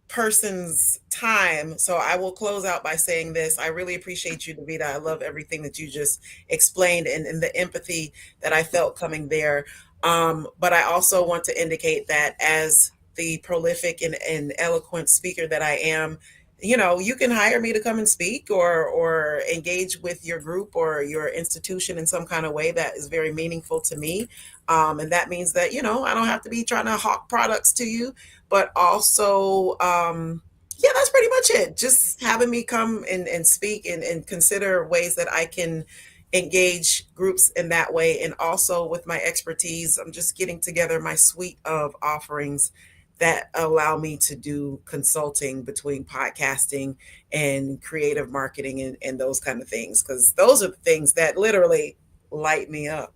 person's time. So I will close out by saying this. I really appreciate you, Davida. I love everything that you just explained, and the empathy that I felt coming there. But I also want to indicate that as the prolific and eloquent speaker that I am, you can hire me to come and speak, or engage with your group or your institution in some kind of way that is very meaningful to me. And that means that, I don't have to be trying to hawk products to you, but also, yeah, that's pretty much it. Just having me come and speak, and consider ways that I can engage groups in that way. And also with my expertise, I'm just getting together my suite of offerings that allow me to do consulting between podcasting and creative marketing, and those kind of things, because those are the things that literally light me up.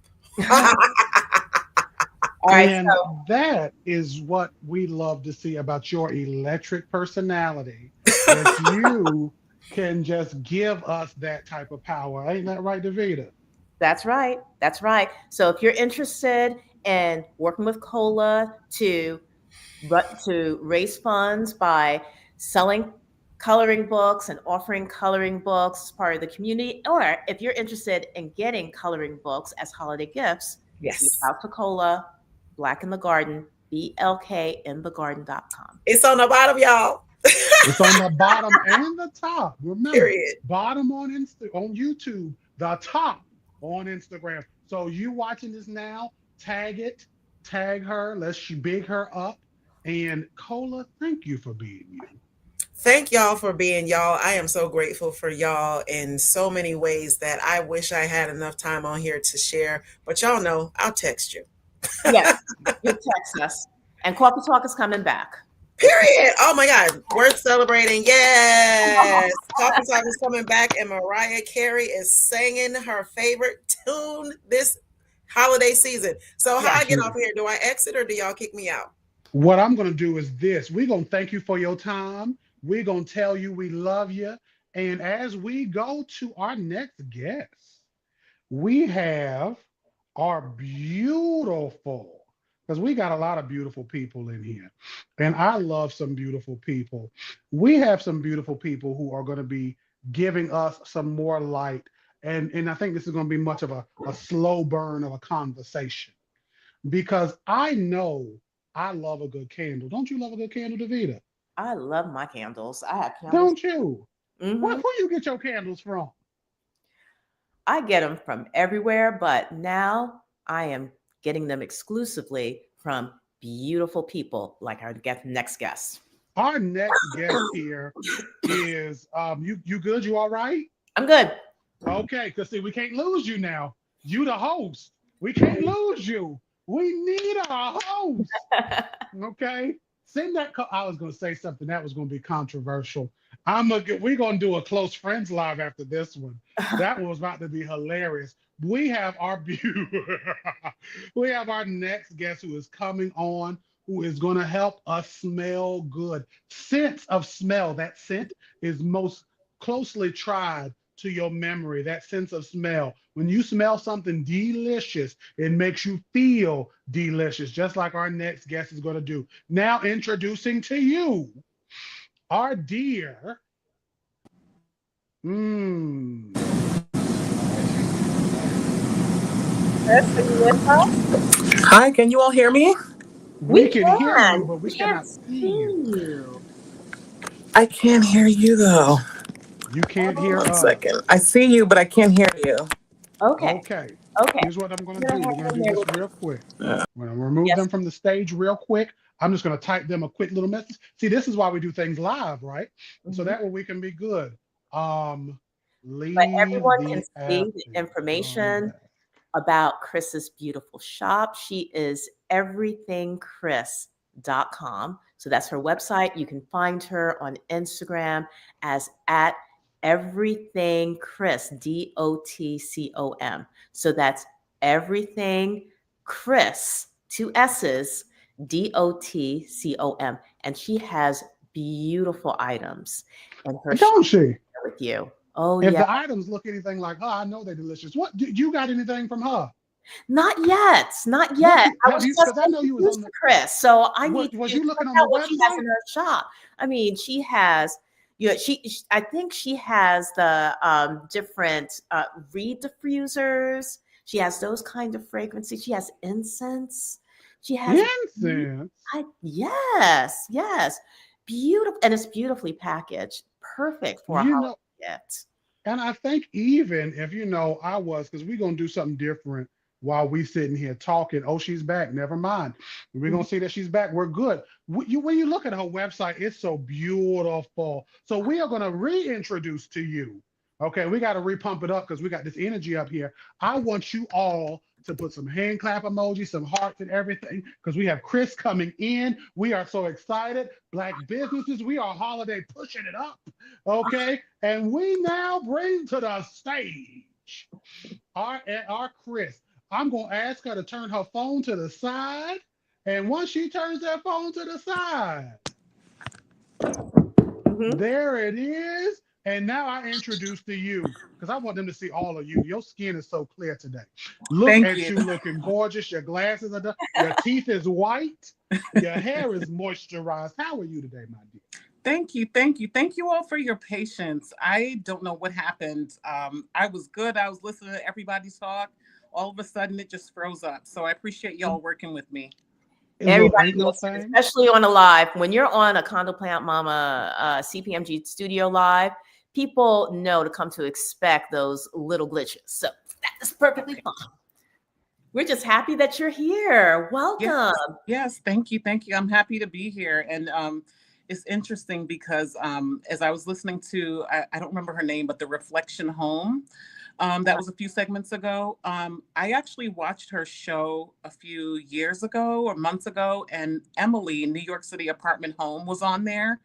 All right. And So, that is what we love to see about your electric personality, that you can just give us that type of power. Ain't that right, Davida? that's right. That's right. So if you're interested in working with Cola to raise funds by selling coloring books and offering coloring books as part of the community, or if you're interested in getting coloring books as holiday gifts, reach Yes. out to Cola, Black in the Garden, blkinthegarden.com. It's on the bottom, y'all. It's on the bottom and the top. Remember, Period. bottom on YouTube, the top on Instagram. So you watching this now, tag it, tag her, let's big her up. And Cola, thank you for being you. Thank y'all for being y'all. I am so grateful for y'all in so many ways that I wish I had enough time on here to share. But y'all know, I'll text you. Yes, you text us. And Coffee Talk is coming back. It's Period. Oh my God. Worth celebrating. Yes. Coffee Talk is coming back, and Mariah Carey is singing her favorite tune this holiday season. So, how I yes. get off here? Do I exit, or do y'all kick me out? What I'm going to do is this. We're going to thank you for your time. We're going to tell you we love you. And as we go to our next guest, we have our beautiful, because we got a lot of beautiful people in here. And I love some beautiful people. We have some beautiful people who are going to be giving us some more light. And I think this is going to be much of a slow burn of a conversation, because I know I love a good candle. Don't you love a good candle, Davita? I love my candles. I have candles. Don't you? Hmm. Where you get your candles from? I get them from everywhere, but now I am getting them exclusively from beautiful people like our next guest. Our next guest here is you good? You all right? I'm good. Okay, because see, we can't lose you now. You the host. We can't lose you. We need a host. Okay. Send that. I was going to say something that was going to be controversial. We're going to do a close friends live after this one. That was about to be hilarious. We have we have our next guest who is coming on, who is going to help us smell good. Sense of smell. That scent is most closely tried to your memory. That sense of smell. When you smell something delicious, it makes you feel delicious, just like our next guest is going to do. Now, introducing to you our dear, mm, Hi, can you all hear me? we We can hear you, can. but we We can't cannot see see you. you. I can't hear you though. You can't hear One us. second. I see you, but I can't hear you. Okay. Okay, Okay. here's what I'm going to I'm gonna do. We're hang going to in do there this with real quick. Uh, When I remove yes. them from the stage real quick, I'm just going to type them a quick little message. See, this is why we do things live, right? So Mhm. that way we can be good. Um, But leave everyone can the app see the and come information back. about Chris's beautiful shop. She is everythingchris.com. So that's her website. You can find her on Instagram as at everythingchris, DOTCOM. So that's everything Chris, two S's, DOTCOM. And she has beautiful items in her shop Don't she? with you. Oh, If yeah. the items look anything like her, I know they're delicious. What do you got anything from her? Not yet. Not What yet. you I have was you? just Because I know you was on introduced the. to Chris, so I need What to was you check looking on the out what she has website? in her shop. I mean, she has, I think she has the different reed diffusers. She has those kind of fragrances. She has incense. She has, Incense. yes, yes, beautiful, and it's beautifully packaged, perfect for a You holiday know, gift. and I think even if you know I was, because we're gonna do something different while we sitting here talking. Oh, she's back. Never mind. We're gonna Mhm. see that she's back. We're good. When you look at her website, it's so beautiful. So we are gonna reintroduce to you. Okay, we got to repump it up because we got this energy up here. I want you all to put some hand clap emojis, some hearts, and everything because we have Chris coming in. We are so excited. Black businesses, we are holiday pushing it up. Okay, and we now bring to the stage our Chris. I'm gonna ask her to turn her phone to the side, and once she turns that phone to the side, Mhm. there it is. And now I introduce to you because I want them to see all of you. Your skin is so clear today. Look Thank at you. you looking gorgeous. Your glasses are done. Your teeth is white. Your hair is moisturized. How are you today, my dear? Thank you. Thank you. Thank you all for your patience. I don't know what happened. I was good. I was listening to everybody's talk. All of a sudden, it just froze up. So I appreciate y'all working with me. Look, Everybody ain't no listen, thing. especially on a live. When you're on a Condo Plant Mama CPMG studio live, people know to come to expect those little glitches. So that is perfectly Okay. fine. We're just happy that you're here. Yes. Welcome. Yes. Thank you. Thank you. I'm happy to be here. And it's interesting because as I was listening to, I don't remember her name, but the Reflection Home. That was a few segments ago. I actually watched her show a few years ago or months ago, and Emily, New York City Apartment Home, was on there.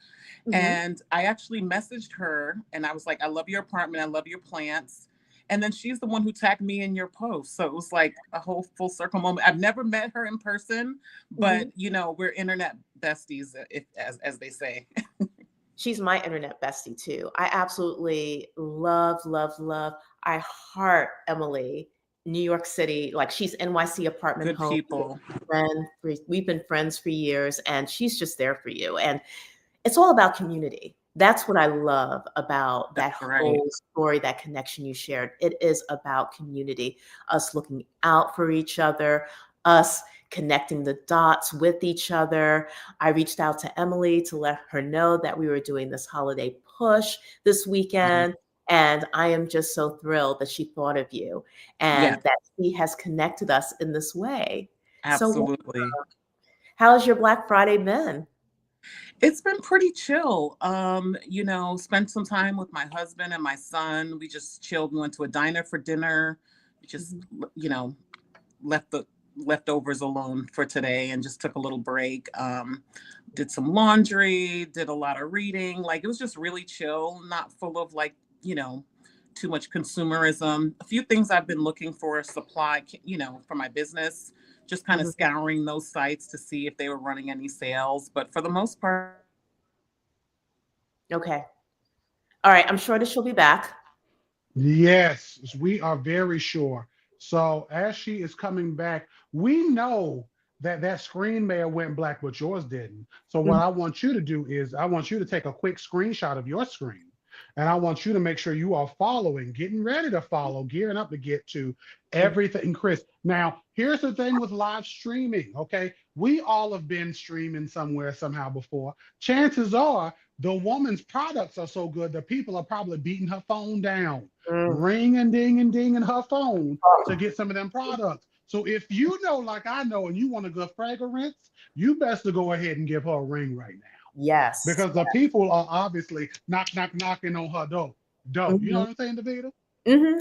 Mhm. And I actually messaged her and I was like, I love your apartment. I love your plants. And then she's the one who tagged me in your post. So it was like a whole full circle moment. I've never met her in person, but Mhm. we're internet besties, if as they say. She's my internet bestie too. I absolutely love, love, love. I heart Emily, New York City. Like she's NYC Apartment Good Home. people. We've been friends for years, and she's just there for you. And it's all about community. That's what I love about That's that right. whole story, that connection you shared. It is about community, us looking out for each other, us connecting the dots with each other. I reached out to Emily to let her know that we were doing this holiday push this weekend. And I am just so thrilled that she thought of you Yeah, and that she has connected us in this way. So, absolutely. how's your Black Friday been? It's been pretty chill. Spent some time with my husband and my son. We just chilled. We went to a diner for dinner. We just, Mhm. you know, left the leftovers alone for today and just took a little break. Did some laundry, did a lot of reading. Like it was just really chill, not full of too much consumerism. A few things I've been looking for supply, for my business, just kind of Mhm. scouring those sites to see if they were running any sales. But for the most part, Okay. All right. I'm sure that she'll be back. Yes, we are very sure. So as she is coming back, we know that that screen may have went black, but yours didn't. So what Mhm. I want you to do is I want you to take a quick screenshot of your screen. And I want you to make sure you are following, getting ready to follow, gearing up to get to everything, Chris. Now, here's the thing with live streaming, okay? We all have been streaming somewhere, somehow before. Chances are the woman's products are so good that people are probably beating her phone down, Mm. ring and ding her phone to get some of them products. So if you know, like I know, and you want a good fragrance, you best to go ahead and give her a ring right now Yes. because the people are obviously knocking on her door. You know Mhm. what I'm saying, Davida?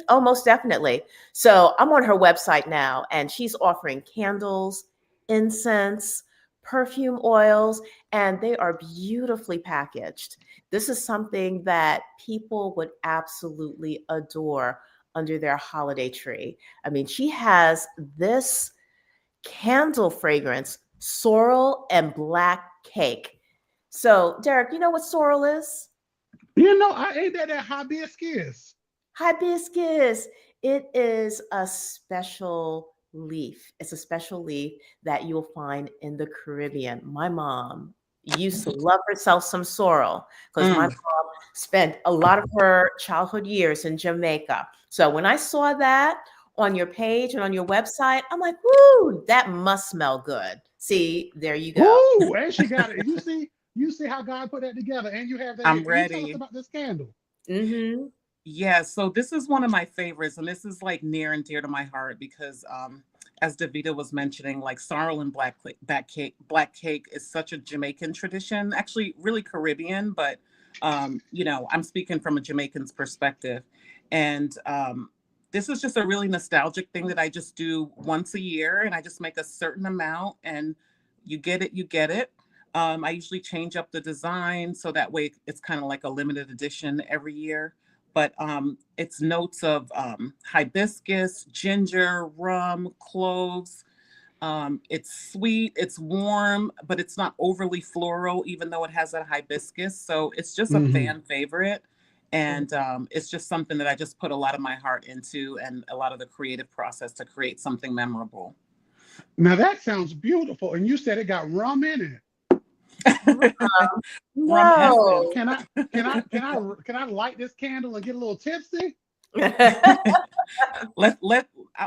Oh, most definitely. So I'm on her website now, and she's offering candles, incense, perfume oils, and they are beautifully packaged. This is something that people would absolutely adore under their holiday tree. I mean, she has this candle fragrance, sorrel and black cake. So, Derek, you know what sorrel is? You know, I ate that at hibiscus. Hibiscus. It is a special leaf. It's a special leaf that you'll find in the Caribbean. My mom used to love herself some sorrel because my mm, mom spent a lot of her childhood years in Jamaica. So when I saw that on your page and on your website, I'm like, woo, that must smell good. See, there you go. Ooh, and she got it. You see how God put that together, and you have that here. I'm Can you tell us ready. about this candle? Hmm. Yeah, so this is one of my favorites, and this is like near and dear to my heart because, as Davida was mentioning, like sorrel and black cake is such a Jamaican tradition, actually really Caribbean, but I'm speaking from a Jamaican's perspective, and this is just a really nostalgic thing that I just do once a year, and I just make a certain amount, and you get it, you get it. I usually change up the design so that way it's kind of like a limited edition every year, but it's notes of hibiscus, ginger, rum, cloves. It's sweet, it's warm, but it's not overly floral, even though it has that hibiscus. So it's just a Hmm. fan favorite. And it's just something that I just put a lot of my heart into and a lot of the creative process to create something memorable. Now that sounds beautiful, and you said it got rum in it. Rum No. essence. Can I light this candle and get a little tipsy?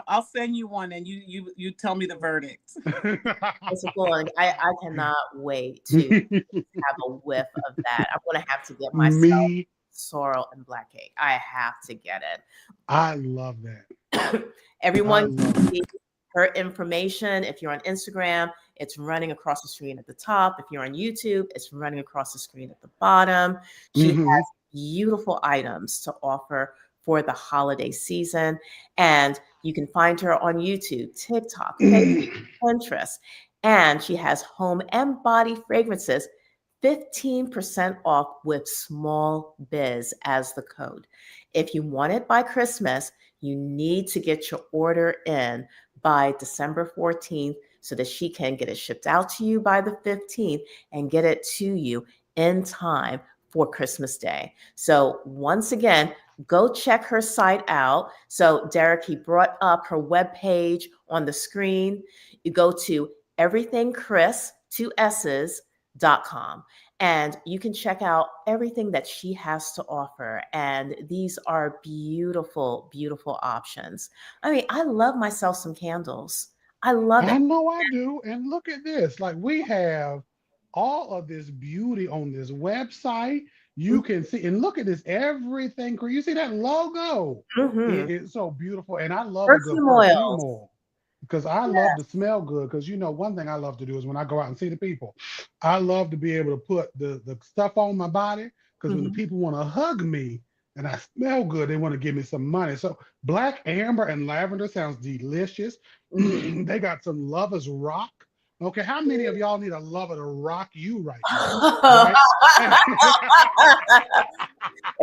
I'll send you one and you tell me the verdict. It's a feeling. I cannot wait to have a whiff of that. I'm gonna have to get myself Me, sorrel and black cake. I have to get I love that. it. I Everyone can love it. see her information. If you're on Instagram, it's running across the screen at the top. If you're on YouTube, it's running across the screen at the bottom. She has Hmm. beautiful items to offer for the holiday season. And you can find her on YouTube, TikTok, Facebook, Pinterest. And she has home and body fragrances 15% off with small biz as the code. If you want it by Christmas, you need to get your order in by December 14th so that she can get it shipped out to you by the 15th and get it to you in time for Christmas Day. So, once again, go check her site out. So, Derek, he brought up her webpage on the screen. You go to everythingchris, 2s's.com, and you can check out everything that she has to offer. And these are beautiful, beautiful options. I mean, I love myself some candles. I love I it. know I do. And look at this. Like we have all of this beauty on this website. You can see and look at this everything. You see that logo? Mm-hmm. It's so beautiful. And I love a good Perfume perfume oils. oil because I love to smell good. Because one thing I love to do is when I go out and see the people, I love to be able to put the stuff on my body. Because when the Hmm. people want to hug me and I smell good, they want to give me some money. So black amber and lavender sounds delicious. Hmm. They got some lovers rock. Okay, how many of y'all need a lover to rock you right now? If Right?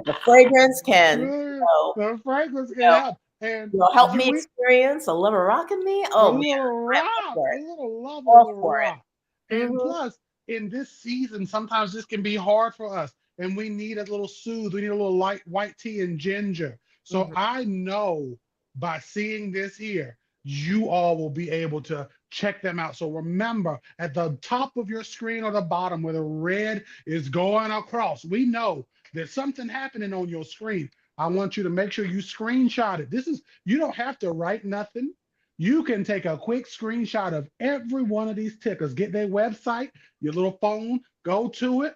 a fragrance can, The fragrance can know, help. And help you me we experience a lover rocking me, a oh man, little I'm all rock, for a it. little lover All will for rock. it. And Hmm. plus, in this season, sometimes this can be hard for us. And we need a little soothe. We need a little light white tea and ginger. So Hmm. I know by seeing this here, you all will be able to check them out. So remember, at the top of your screen or the bottom where the red is going across, we know there's something happening on your screen. I want you to make sure you screenshot it. You don't have to write nothing. You can take a quick screenshot of every one of these tickers, get their website, your little phone, go to it,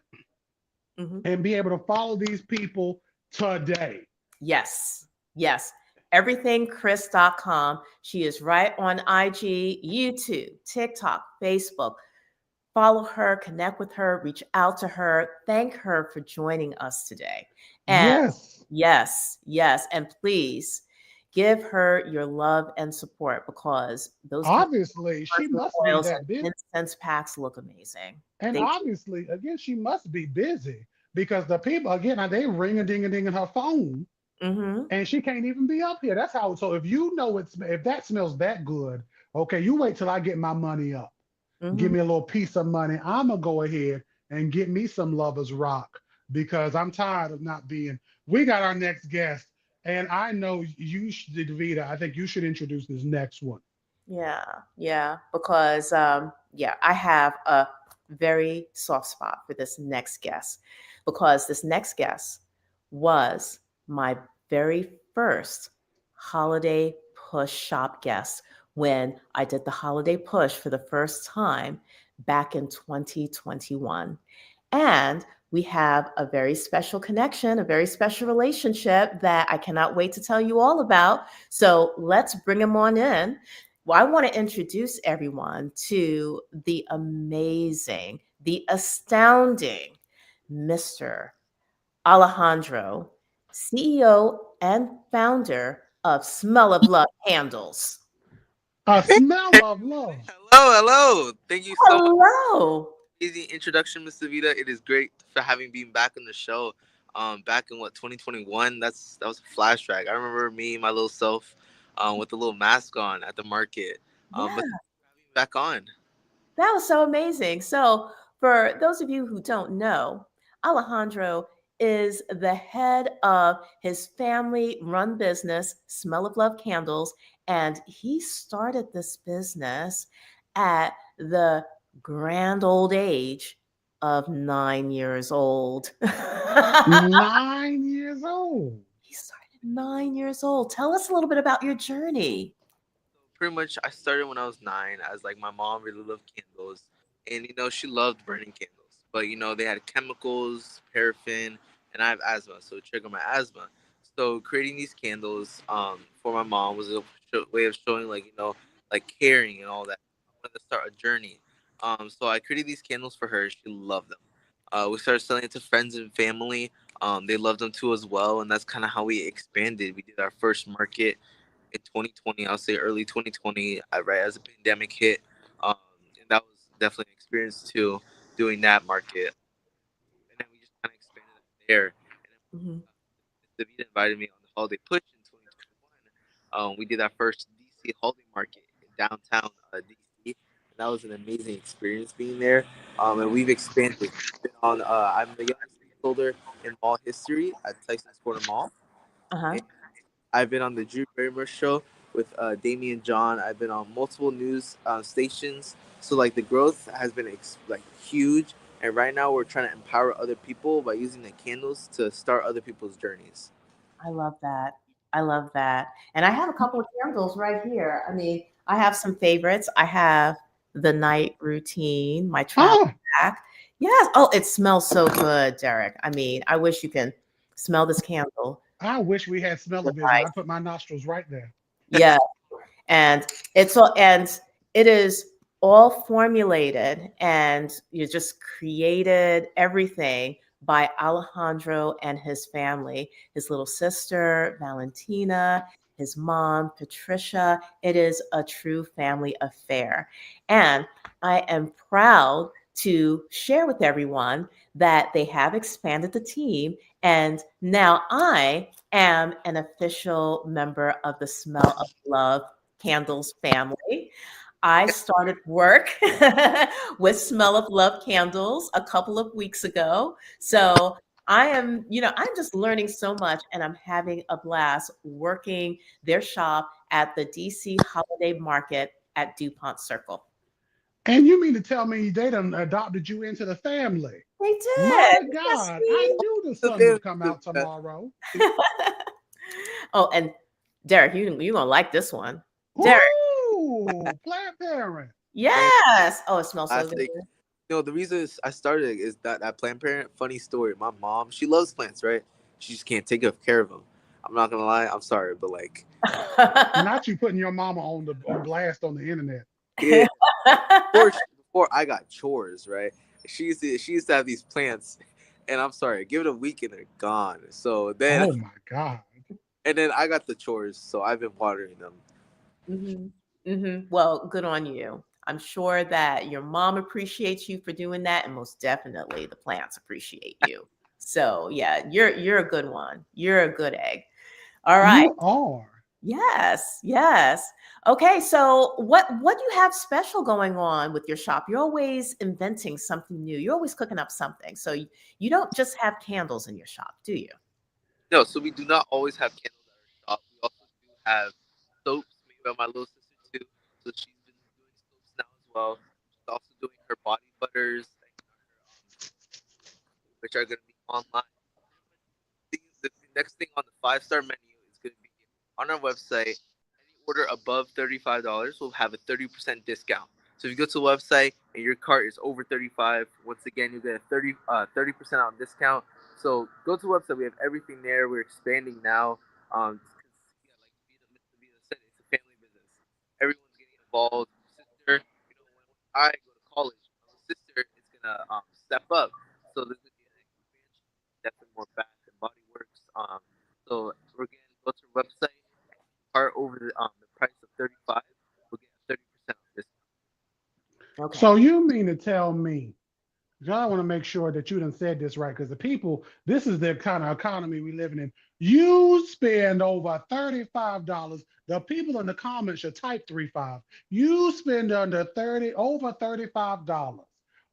Hmm. and be able to follow these people today. Yes, yes. Everythingchris.com. She is right on IG, YouTube, TikTok, Facebook. Follow her, connect with her, reach out to her, thank her for joining us today. And Yes, yes, yes, and please give her your love and support because those obviously, she perfume must be oils that and busy. incense packs look amazing. And They obviously, again, she must be busy because the people, again, they ring a ding a ding in her phone do. Mm-hmm. and she can't even be up here. That's how. So if that smells that good, okay, you wait till I get my money up. Give Mm-hmm. me a little piece of money. I'm gonna go ahead and get me some Lovers Rock because I'm tired of not being. We got our next guest, and I know you, Davita. I think you should introduce this next one. Yeah, yeah, because yeah, I have a very soft spot for this next guest because this next guest was my very first holiday push shop guest when I did the holiday push for the first time back in 2021. And we have a very special connection, a very special relationship that I cannot wait to tell you all about. So let's bring him on in. Well, I want to introduce everyone to the amazing, the astounding Mr. Alejandro, CEO and founder of Smell of Love Candles. A smell of love. Hello, hello. Thank you so much Hello. for the easy introduction, Miss Davida. It is great for having been back on the show. Back in 2021. That was a flashback. I remember me, my little self, with a little mask on at the market. But Yeah. back on. That was so amazing. So, for those of you who don't know, Alejandro is the head of his family run business, Smell of Love Candles. And he started this business at the grand old age of 9 years old. He 9 years old. started 9 years old. Tell us a little bit about your journey. Pretty much, I started when I was 9, as like my mom really loved candles, and she loved burning candles. But they had chemicals, paraffin, and I have asthma, so it triggered my asthma. So creating these candles for my mom was a way of showing like like caring and all that. I wanted to start a journey. So I created these candles for her. She loved them. We started selling it to friends and family. They loved them too as well, and that's kind of how we expanded. We did our first market in 2020. I'll say early 2020, right as the pandemic hit, and that was definitely an experience too, doing that market. And then we just kind of expanded from there. And then Mhm. Miss Davida invited me on the holiday push in 2021. We did our first DC holiday market in downtown DC. And that was an amazing experience being there. And we've expanded. We've been on. I'm the youngest stakeholder in mall history at Tyson's Corner Mall. Uh-huh. I've been on the Drew Barrymore show with Damien John. I've been on multiple news stations. So like the growth has been like huge, and right now we're trying to empower other people by using the candles to start other people's journeys. I love that. I love that. And I have a couple of candles right here. I mean, I have some favorites. I have the night routine, my travel Oh, pack. Yes. Oh, it smells so good, Derek. I mean, I wish you can smell this candle. I wish we had smell-o-vision. Right. I'd put my nostrils right there. Yeah. And it is all formulated and you just created everything by Alejandro and his family, his little sister Valentina, his mom Patricia. It is a true family affair, and I am proud to share with everyone that they have expanded the team, and now I am an official member of the Smell of Love Candles family. I started work with Smell of Love candles a couple of weeks ago. So I'm just learning so much and I'm having a blast working their shop at the DC Holiday Market at DuPont Circle. And you mean to tell me they done adopted you into the family? They did. My Isn't that God, I sweet? knew the The sun family would come is out the best. tomorrow. Oh, and Derek, you're gonna like this one. Derek, Ooh, Planned Parent. Man, yes. Oh, it smells so good. classic. The reason I started is that Planned Parent. Funny story. My mom, she loves plants, right? She just can't take care of them. I'm not gonna lie. I'm sorry, but like, Not you putting your mama on blast on the internet. yeah. Before I got chores, right? She used to have these plants, and I'm sorry, give it a week and they're gone. So then, Oh my God. and then I got the chores, so I've been watering them. Well, good on you. I'm sure that your mom appreciates you for doing that, and most definitely the plants appreciate you. So yeah, you're a good one. You're a good egg. All right. You are. Yes, yes. Okay, so what do you have special going on with your shop? You're always inventing something new. You're always cooking up something. So you don't just have candles in your shop, do you? No, so we do not always have candles at our shop. We also do have soaps made by my little sister too. So she's been doing soaps now as well. She's also doing her body butters, and, which are going to be online. The next thing on the 5-star menu is going to be on our website. Any order above $35 will have a 30% discount. So if you go to the website and your cart is over 35, once again you get a 30% on discount. So go to the website. We have everything there. We're expanding now. Yeah, like Vita said, it's a family business. Everyone's getting involved. Sister, when I go to college, my little sister is gonna step up. So there's gonna be an expansion, definitely more bath and body works. So we're gonna go to our website, cart over the price of 35, we'll get a 30% off discount. Okay. So you mean to tell me, 'cause I want to make sure that you done said this right, because the people, this is the kind of economy we living in. You spend over $35. The people in the comments should type 35. You spend under 30, over $35.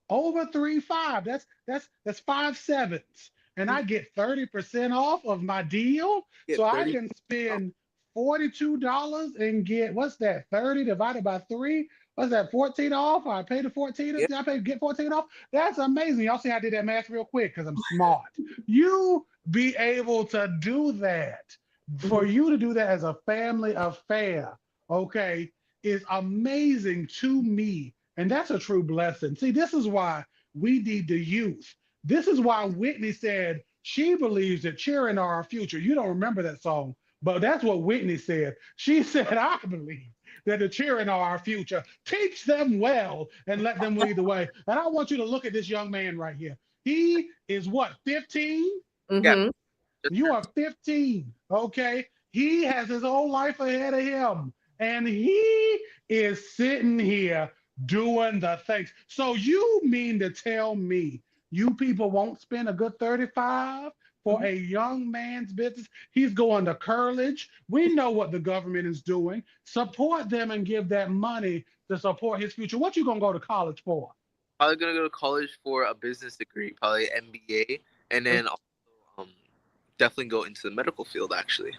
Over 35. That's 5 sevens. And I get 30% off of my deal. Get So I 30 can off. spend $42 and get what's that? 30 divided by 3. What's that? 14 off? I pay the 14. Yeah. I pay get 14 off. That's amazing. Y'all see I did that math real quick because I'm smart. You be able to do that. For Mhm. you to do that as a family affair, okay, is amazing to me. And that's a true blessing. See, this is why we need the youth. This is why Whitney said she believes that children are our future. You don't remember that song, but that's what Whitney said. She said, I believe that the children are our future. Teach them well and let them lead the way. And I want you to look at this young man right here. He is what, 15? Yeah, Mhm. just You turned. are 15, okay? He has his whole life ahead of him, and he is sitting here doing the things. So you mean to tell me you people won't spend a good 35 for Mhm. a young man's business? He's going to Courage. We know what the government is doing. Support them and give that money to support his future. What you gonna go to college for? Probably gonna go to college for a business degree, probably MBA, and then also um, definitely go into the medical field. Actually,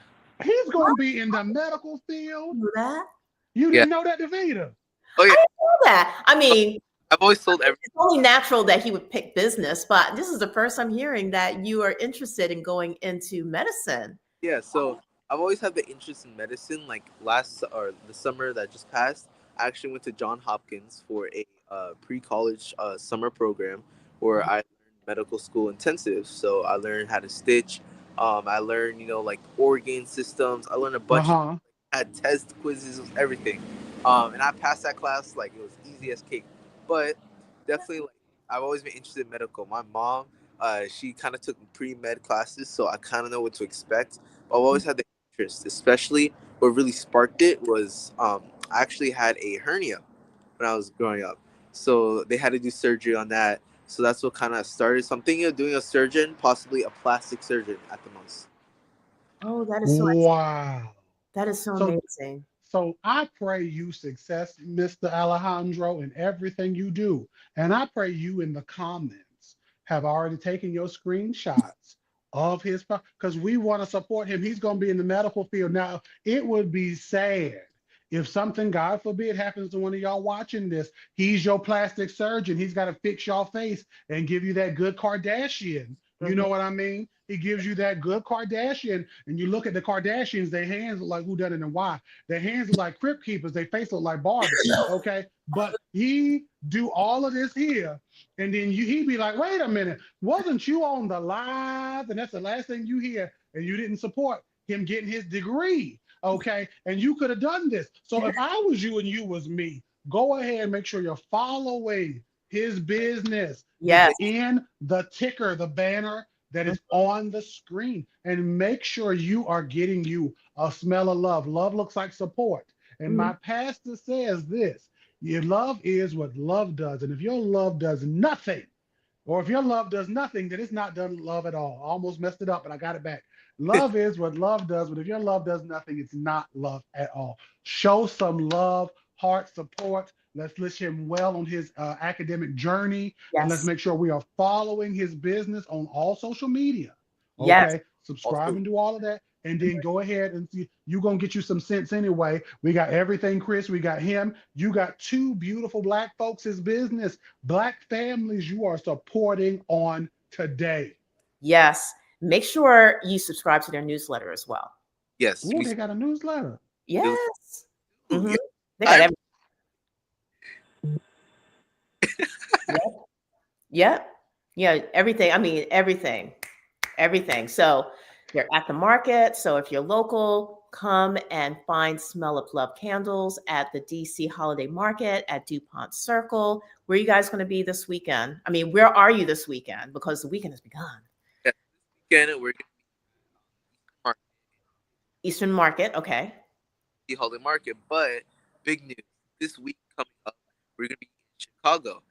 He's gonna be in the medical field. Do that? You yeah. didn't know that, Davida? Oh I yeah, didn't know that. I mean, I've always told everyone. it's only natural that he would pick business, but this is the first I'm hearing that you are interested in going into medicine. Yeah, so I've always had the interest in medicine. Like the summer that just passed, I actually went to John Hopkins for a pre-college summer program where I learned medical school intensive. So I learned how to stitch. I learned, like organ systems. I learned a bunch of Uh-huh. had test quizzes, everything. And I passed that class like it was easy as cake. But definitely, like I've always been interested in medical. My mom, she kind of took pre-med classes, so I kind of know what to expect. I've always had the interest, especially what really sparked it was I actually had a hernia when I was growing up. So they had to do surgery on that. So that's what kind of started. So I'm thinking of doing a surgeon, possibly a plastic surgeon at the most. Oh, that is so Wow. that is so So amazing. So I pray you success, Mr. Alejandro, in everything you do. And I pray you in the comments have already taken your screenshots of his, because we want to support him. He's going to be in the medical field. Now, it would be sad if something, God forbid, happens to one of y'all watching this. He's your plastic surgeon. He's got to fix your face and give you that good Kardashian. You Mhm. know what I mean? He gives you that good Kardashian, and you look at the Kardashians, their hands look like who done it and why. Their hands look like crypt keepers. Their face look like Barbie. Okay, but he do all of this here, and then he be like, "Wait a minute, wasn't you on the live?" And that's the last thing you hear, and you didn't support him getting his degree. Okay, and you could have done this. So if I was you and you was me, go ahead and make sure you're following his business. It's Yes. in the ticker, the banner that Mhm. is on the screen, and make sure you are getting you a smell of love. Love looks like support. And Mhm. my pastor says this: your love is what love does. And if your love does nothing, or if your love does nothing, then it's not done love at all. I almost messed it up, but I got it back. Love is what love does, but if your love does nothing, it's not love at all. Show some love, heart support. Let's wish him well on his academic journey, and let's Yes. make sure we are following his business on all social media. Yes. Okay, subscribe Also, and do all of that, and then go ahead and see. You're gonna get you some sense anyway. We got everything, Chris. We got him. You got two beautiful black folks' business. Black families you are supporting on today. Yes. Make sure you subscribe to their newsletter as well. yes, Ooh, they got a newsletter. do. Yes. Hmm. Yeah, They got I everything. Yep. Yep. Yeah. Everything. I mean, everything. Everything. So they're at the market. So if you're local, come and find Smell of Love candles at the DC Holiday Market at DuPont Circle. Where are you guys going to be this weekend? I mean, where are you this weekend? Because the weekend has begun. yeah, this weekend we're gonna be at Eastern Market. Okay. the Holiday Market, but big news this week coming up, we're gonna be in Chicago.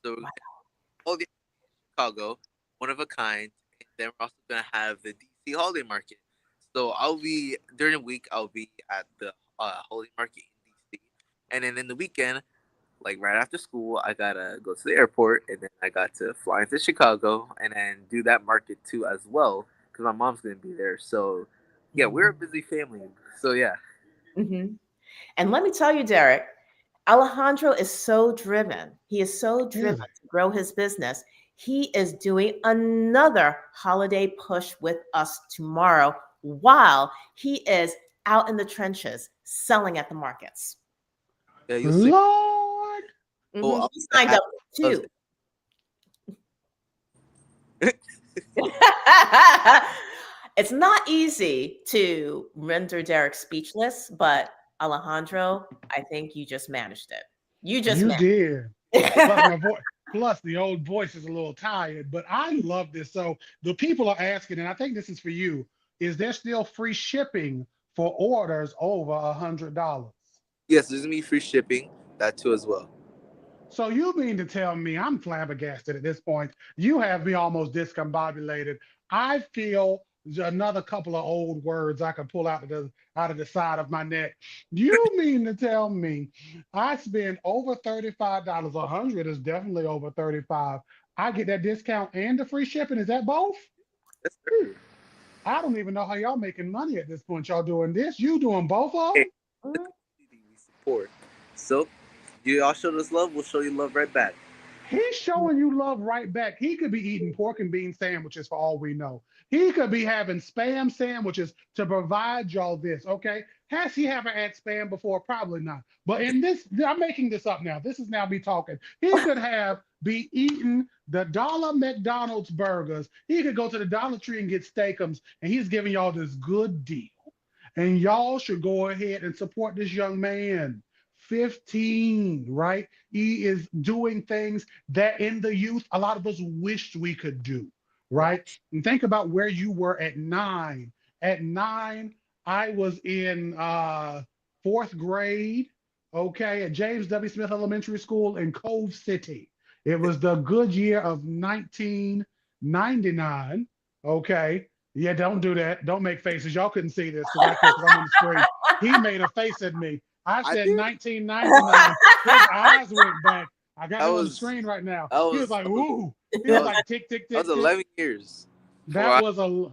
So we're gonna Wow. have all the Chicago, one of a kind, and then we're also gonna have the DC Holiday Market. So I'll be during the week. I'll be at the Holiday Market in DC, and then in the weekend, like right after school, I gotta go to the airport, and then I got to fly into Chicago, and then do that market too as well, because my mom's gonna be there. So yeah, we're a busy family. So yeah, Hmm. And let me tell you, Derek, Alejandro is so driven. He is so driven Is it? to grow his business. He is doing another holiday push with us tomorrow while he is out in the trenches selling at the markets. yeah, you'll see. Lord. Oh, I'll He be signed at up too. It's not easy to render Derek speechless, but Alejandro, I think you just managed it. You just You managed did. Plus it. my voice. Plus the old voice is a little tired, but I love this. So the people are asking, and I think this is for you. Is there still free shipping for orders over $100? Yes, there's gonna be free shipping. That too as well. So you mean to tell me I'm flabbergasted at this point? You have me almost discombobulated. I feel another couple of old words I could pull out of the side of my neck. You mean to tell me I spend over $35? 100 is definitely over 35. I get that discount and the free shipping. Is that both? Yes, sir. I don't even know how y'all making money at this point. Y'all doing this? You doing both of Hey, them? the community we support. So you all showed us love, we'll show you love right back. He's showing you love right back. He could be eating pork and bean sandwiches for all we know. He could be having spam sandwiches to provide y'all this. Okay. Has he ever had spam before? Probably not. But in this, I'm making this up now. This is now me talking. He could be eating the dollar McDonald's burgers. He could go to the Dollar Tree and get steakums, and he's giving y'all this good deal. And y'all should go ahead and support this young man. 15, right? He is doing things that in the youth, a lot of us wished we could do, right? And think about where you were at 9. At 9, I was in fourth grade, okay, at James W. Smith Elementary School in Cove City. It was the good year of 1999, okay? Yeah, don't do that. Don't make faces. Y'all couldn't see this because I could because I'm on the screen. He made a face at me. I I said did. 1999. His eyes went back. I got I him on the was, screen right now. I He was was, like, ooh. He I was was, like, tick, tick, I was tick, tick. 11 years before That was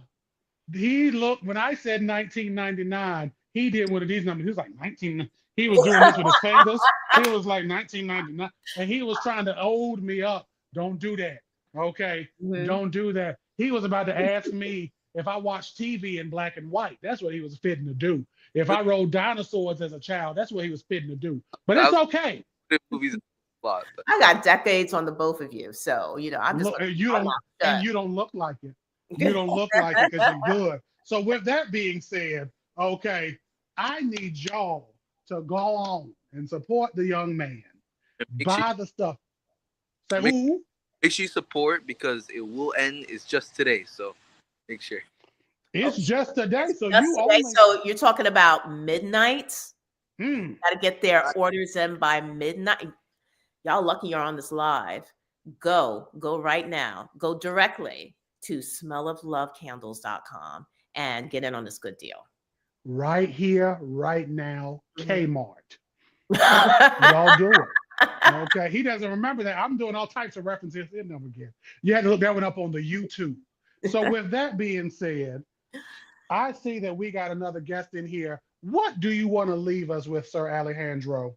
he looked, when I said 1999, he did one of these numbers. He was like 19, he was doing this with his fingers. He was like 1999. And he was trying to hold me up. Don't do that. Okay. Mhm. Don't do that. He was about to ask me if I watched TV in black and white. That's what he was fitting to do. If I rode dinosaurs as a child, that's what he was fitting to do. But I it's was okay. in movies a lot. But I got decades on the both of you, so I'm just Look, looking you my don't, mouth and shut. you don't look like it. You don't look like it because you're good. So with that being said, okay, I need y'all to go on and support the young man. make sure, Buy the stuff. Say make, who? make sure you support because it will end. It's just today, so make sure. It's just today. It's So just you today. only. So you're talking about midnight. Hmm. Got to get their orders in by midnight. Y'all lucky you're on this live. Go right now. Go directly to smelloflovecandles.com and get in on this good deal. Right here, right now, Mhm. Kmart. Y'all do it. Okay. He doesn't remember that. I'm doing all types of references in them again. You had to look that one up on the YouTube. So with that being said, I see that we got another guest in here. What do you want to leave us with, Sir Alejandro?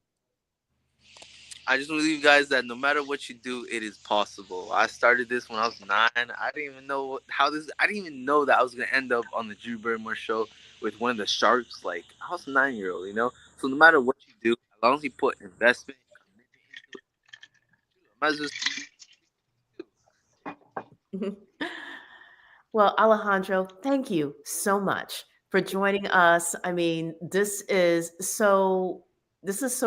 I just want to leave you guys that no matter what you do, it is possible. I started this when I was 9. I didn't even know how this. I didn't even know that I was gonna end up on the Drew Barrymore show with one of the sharks. Like I was a 9-year-old, you know. So no matter what you do, as long as you put investment, commitment into it, I might as well Well, Alejandro, thank you so much for joining us. I mean, this is so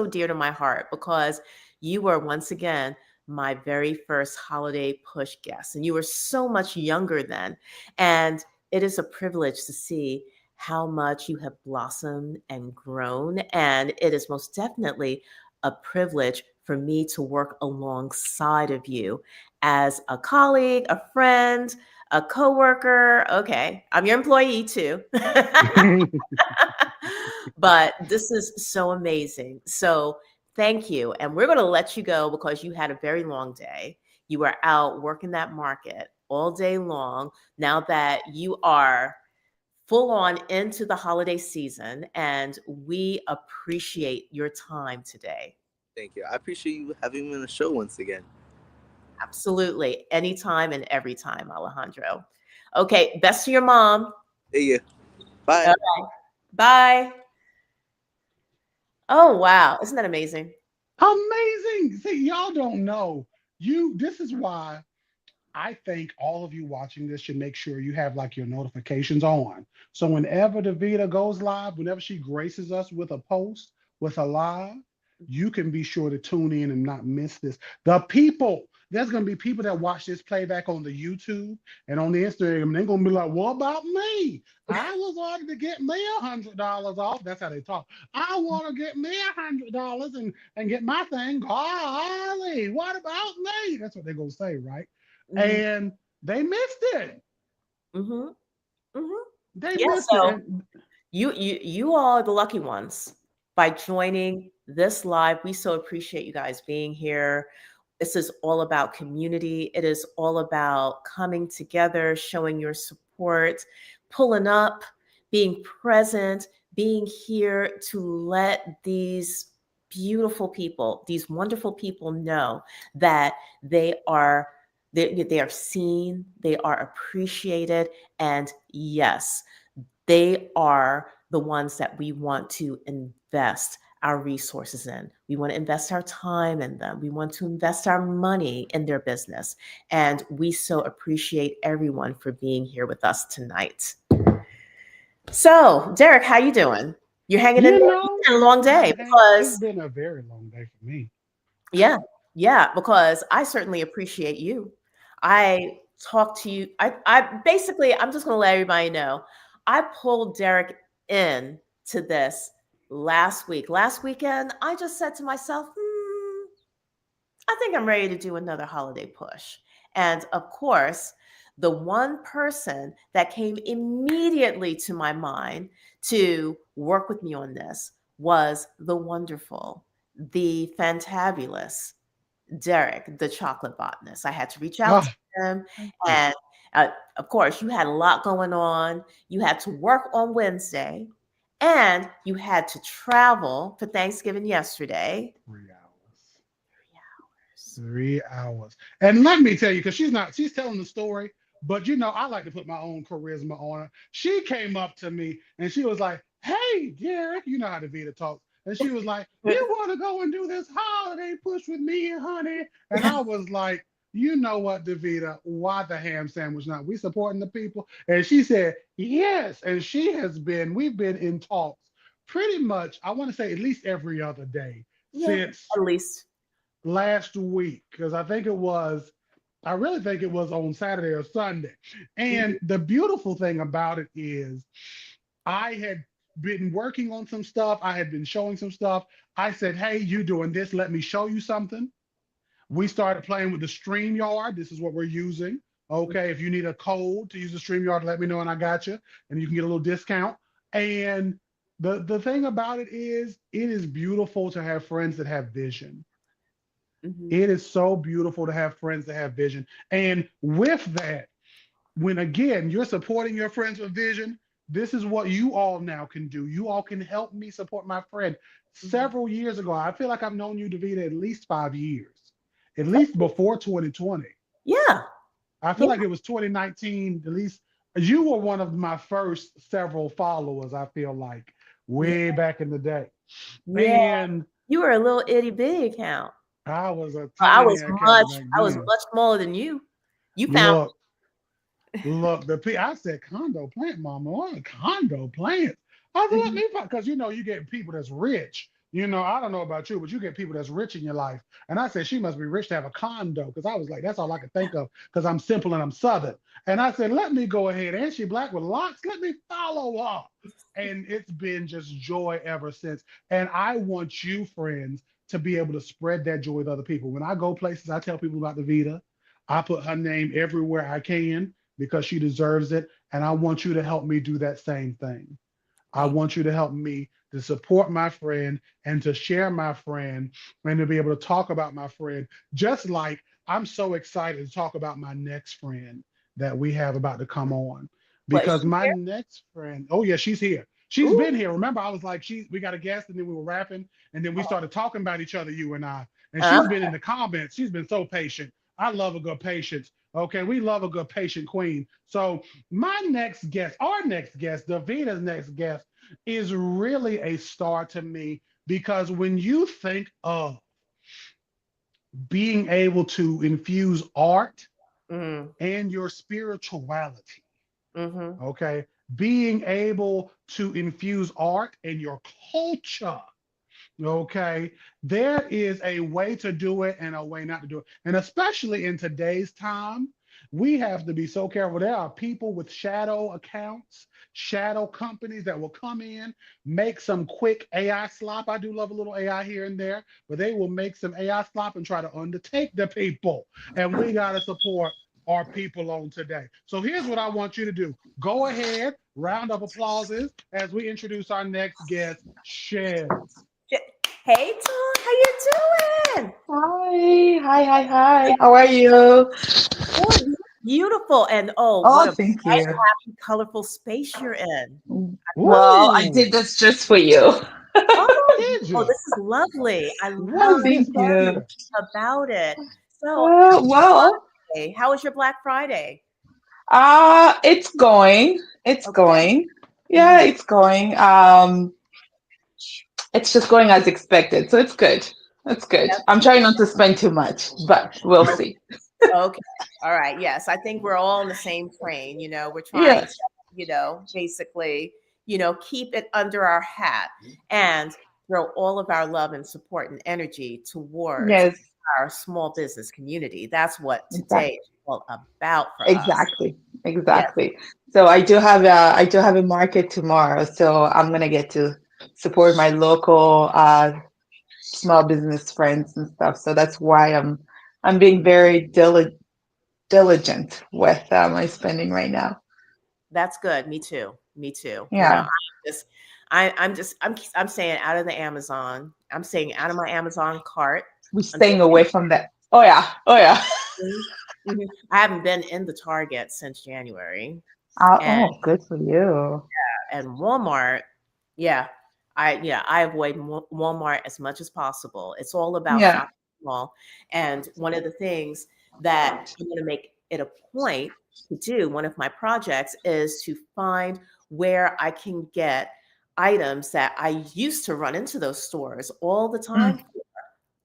dear to my heart because you were once again my very first holiday push guest, and you were so much younger then. And it is a privilege to see how much you have blossomed and grown. And it is most definitely a privilege for me to work alongside of you as a colleague, a friend, a coworker. Okay, I'm your employee too. But this is so amazing. So thank you. And we're going to let you go because you had a very long day. You were out working that market all day long. Now that you are full on into the holiday season, and we appreciate your time today. thank you. I appreciate you having me on the show once again. Absolutely. Anytime and every time, Alejandro. Okay, best to your mom. See ya. Bye. Okay, bye. Oh, wow. Isn't that amazing? Amazing. See, y'all don't know. This is why I think all of you watching this should make sure you have like your notifications on. So whenever Davita goes live, whenever she graces us with a post, with a live, you can be sure to tune in and not miss this. There's going to be people that watch this playback on the YouTube and on the Instagram. They're going to be like, what about me? I was ordered to get me $100 off. That's how they talk. I want to get me $100 and get my thing. Golly, what about me? That's what they're going to say, right? Mhm, And they missed it. mhm, mhm. They Yeah, missed it. so And you all are the lucky ones by joining this live. We so appreciate you guys being here. This is all about community. It is all about coming together, showing your support, pulling up, being present, being here to let these beautiful people, these wonderful people know that they are seen, they are appreciated, and yes, they are the ones that we want to invest our resources in. We want to invest our time in them. We want to invest our money in their business. And we so appreciate everyone for being here with us tonight. So, Derek, how you doing? You're hanging in You there. know, It's been a long day it's because been a very long day for me. yeah, yeah, because I certainly appreciate you. I talked to you. I basically, I'm just going to let everybody know. I pulled Derek in to this last week. Last weekend, I just said to myself, I think I'm ready to do another holiday push. And of course, the one person that came immediately to my mind to work with me on this was the wonderful, the fantabulous Derek, the chocolate botanist. I had to reach out Oh, to him. thank you. And of course, you had a lot going on. You had to work on Wednesday and you had to travel for Thanksgiving yesterday. 3 hours. 3 hours. 3 hours. And let me tell you, because she's telling the story, but I like to put my own charisma on her. She came up to me and she was like, "Hey, Derek, you know how the Vita talks." And she was like, "You want to go and do this holiday push with me, honey?" And I was like, "You know what, Davita? Why the ham sandwich not? We supporting the people." And she said, "Yes." And we've been in talks pretty much, I want to say at least every other day Yeah, since at least. last week because I really think it was on Saturday or Sunday. And Mhm, the beautiful thing about it is I had been working on some stuff, I had been showing some stuff. I said, "Hey, you doing this? Let me show you something." We started playing with the StreamYard. This is what we're using. Okay, if you need a code to use the StreamYard, let me know and I got you. And you can get a little discount. And the thing about it is beautiful to have friends that have vision. mhm, It is so beautiful to have friends that have vision. And with that, when again you're supporting your friends with vision, this is what you all now can do. You all can help me support my friend. mhm. Several years ago, I feel like I've known you, Davida, at least 5 years, at least before 2020. Yeah, I feel yeah, like it was 2019, at least. You were one of my first several followers, I feel like, yeah, way back in the day. yeah. And You were a little itty bitty account. I was a I tiny was account back I was then. much smaller than you. You found Look, Look, I said condo plant, mama. What condo plants? I said, let Mhm. me find, because you get people that's rich. I don't know about you, but you get people that's rich in your life. And I said, she must be rich to have a condo. Because I was like, that's all I could think of, because I'm simple and I'm Southern. And I said, let me go ahead. And she black with locks. Let me follow her. And it's been just joy ever since. And I want you, friends, to be able to spread that joy with other people. When I go places, I tell people about the Vita. I put her name everywhere I can because she deserves it. And I want you to help me do that same thing. I Thank want you to help me to support my friend and to share my friend and to be able to talk about my friend. Just like I'm so excited to talk about my next friend that we have about to come on. what is Because she my here? next friend, oh yeah, she's here. She's Ooh. been here. Remember, I was like, we got a guest, and then we were rapping, and then we started talking about each other, you and I. And Uh, she's been in the comments. She's been so patient. I love a good patience. Okay, we love a good patient queen. So my next guest, our next guest, Davina's next guest, is really a star to me because when you think of being able to infuse art mm, and your spirituality, mm-hmm. okay, being able to infuse art and your culture. Okay, there is a way to do it and a way not to do it. And especially in today's time, we have to be so careful. There are people with shadow accounts, shadow companies that will come in, make some quick AI slop. I do love a little AI here and there, but they will make some AI slop and try to undertake the people. And we got to support our people on today. So here's what I want you to do. Go ahead, round of applauses as we introduce our next guest, Shez. Hey, Tom, how you doing? Hi. How are you? Boy, you look beautiful. And oh, what Oh, a thank bright, you. happy, colorful space you're in. Well, I Ooh. did this just for you. Oh, did Oh, you? this is lovely. I What Oh, love is this thank right you. here? about it. So, Well, how was your Black Friday? it's going. It's Okay. going. Yeah, Mhm. it's going. It's just going as expected. So it's good. It's good. That's I'm trying good. not to spend too much, but we'll see. Okay. All right. Yes, I think we're all on the same train. We're trying to, Yes. basically, keep it under our hat and throw all of our love and support and energy towards Yes. our small business community. That's what today Exactly. is all about for us. Exactly. Yes, Exactly. So I do have a market tomorrow. So I'm gonna get to support my local small business friends and stuff. So that's why I'm being very diligent with my spending right now. that's good. Me too. Me too. Yeah. Just, I'm saying out of the Amazon. I'm saying out of my Amazon cart We're until staying away from that. Oh yeah. Oh yeah. Mhm. Mhm. I haven't been in the Target since January, and Oh, good for you. Walmart. Yeah, I avoid Walmart as much as possible. It's all about Yeah. shopping small, and one of the things that I'm going to make it a point to do, one of my projects, is to find where I can get items that I used to run into those stores all the Mm, time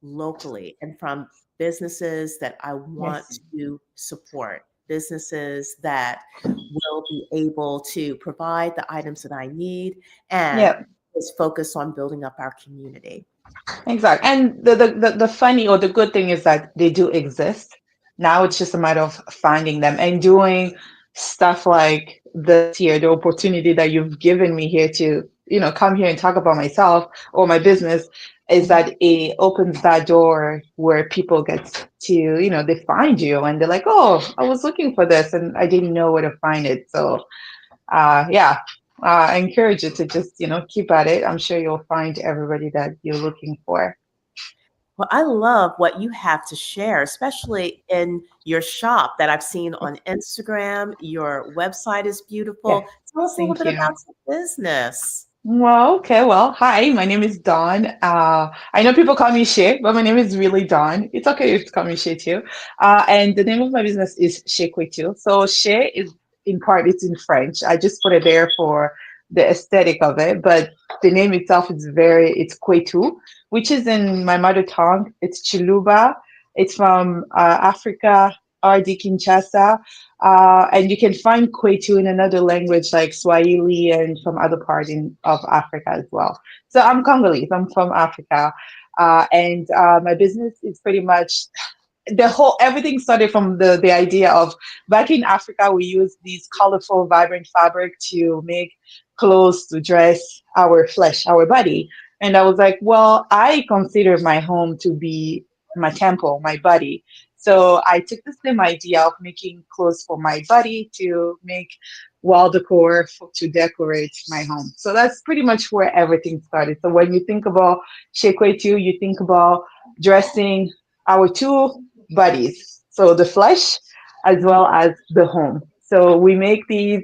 locally and from businesses that I want yes. to support, businesses that will be able to provide the items that I need and Yeah. is focused on building up our community. Exactly. And the funny or the good thing is that they do exist. Now it's just a matter of finding them and doing stuff like this here, the opportunity that you've given me here to, come here and talk about myself or my business is Mhm. that it opens that door where people get to, they find you and they're like, oh, I was looking for this and I didn't know where to find it. So yeah, I encourage you to just, keep at it. I'm sure you'll find everybody that you're looking for. Well, I love what you have to share, especially in your shop that I've seen on Instagram. Your website is Yes, beautiful. Tell us a little thank bit you. about your business. Well, okay. Well, hi, my name is Dawn. I know people call me Shay, but my name is really Dawn. It's okay if you call me Shay too. And the name of my business is Shay Couture. So Shay is in part, it's in French. I just put it there for the aesthetic of it, but the name itself is it's Kwetu, which is in my mother tongue. It's Chiluba. It's from Africa, RD Kinshasa. And you can find Kwetu in another language like Swahili and from other parts of Africa as well. So I'm Congolese. I'm from Africa. And my business is pretty much everything started from the idea of back in Africa, we use these colorful, vibrant fabric to make clothes to dress our flesh, our body. And I was like, well, I consider my home to be my temple, my body. So I took the same idea of making clothes for my body to make wall decor to decorate my home. So that's pretty much where everything started. So when you think about Shekwetu, you think about dressing our two bodies, so the flesh as Mhm. well as the home. So we make these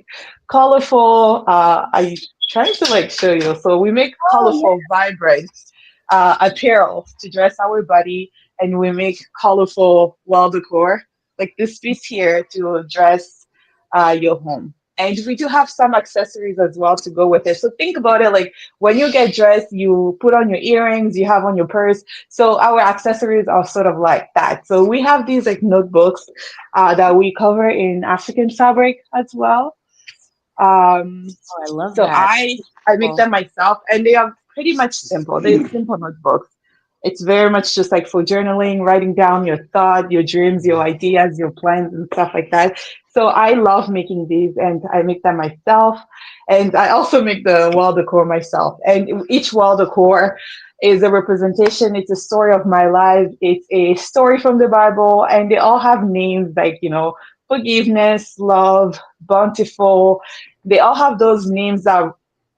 colorful. I trying to like show you. So we make Oh, colorful, vibrant apparel to dress our body, and we make colorful wall decor like this piece here to dress your home. And we do have some accessories as well to go with it. So think about it like when you get dressed, you put on your earrings, you have on your purse. So our accessories are sort of like that. So we have these like notebooks that we cover in African fabric as well. Um, Oh, I love so that. I make Cool. them myself, and they are pretty much simple. They're simple notebooks. It's very much just like for journaling, writing down your thoughts, your dreams, your ideas, your plans, and stuff like that. So I love making these, and I make them myself. And I also make the wall decor myself. And each wall decor is a representation. It's a story of my life. It's a story from the Bible, and they all have names like forgiveness, love, bountiful. They all have those names that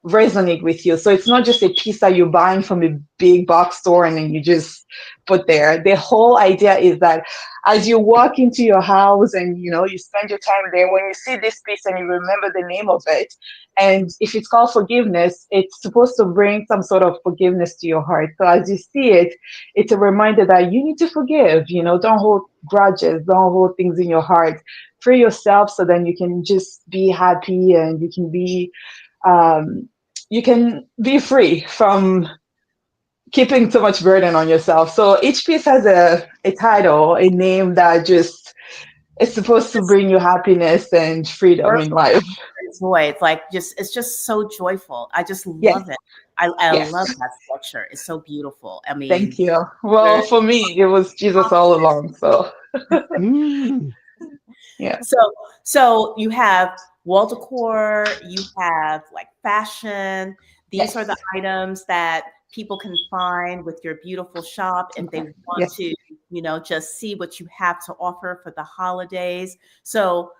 resonate with you. So it's not just a piece that you're buying from a big box store and then you just put there. The whole idea is that as you walk into your house and you spend your time there, when you see this piece and you remember the name of it, and if it's called forgiveness, it's supposed to bring some sort of forgiveness to your heart. So as you see it, it's a reminder that you need to forgive. Don't hold grudges, don't hold things in your heart. Free yourself so then you can just be happy and um, you can be free from keeping too much burden on yourself. So each piece has a title, a name that just is supposed to Just bring you happiness and freedom in life. joy. It's like it's just so joyful. I just Yes, love it. I yes. love that structure. It's so beautiful. I Thank mean, you. Well, there's for me, it was Jesus all along. So, Mm. yeah, so you have wall decor, you have like fashion. These are yes. the items that people can find with your beautiful shop if they Okay. want Yes. to, just see what you have to offer for the holidays. So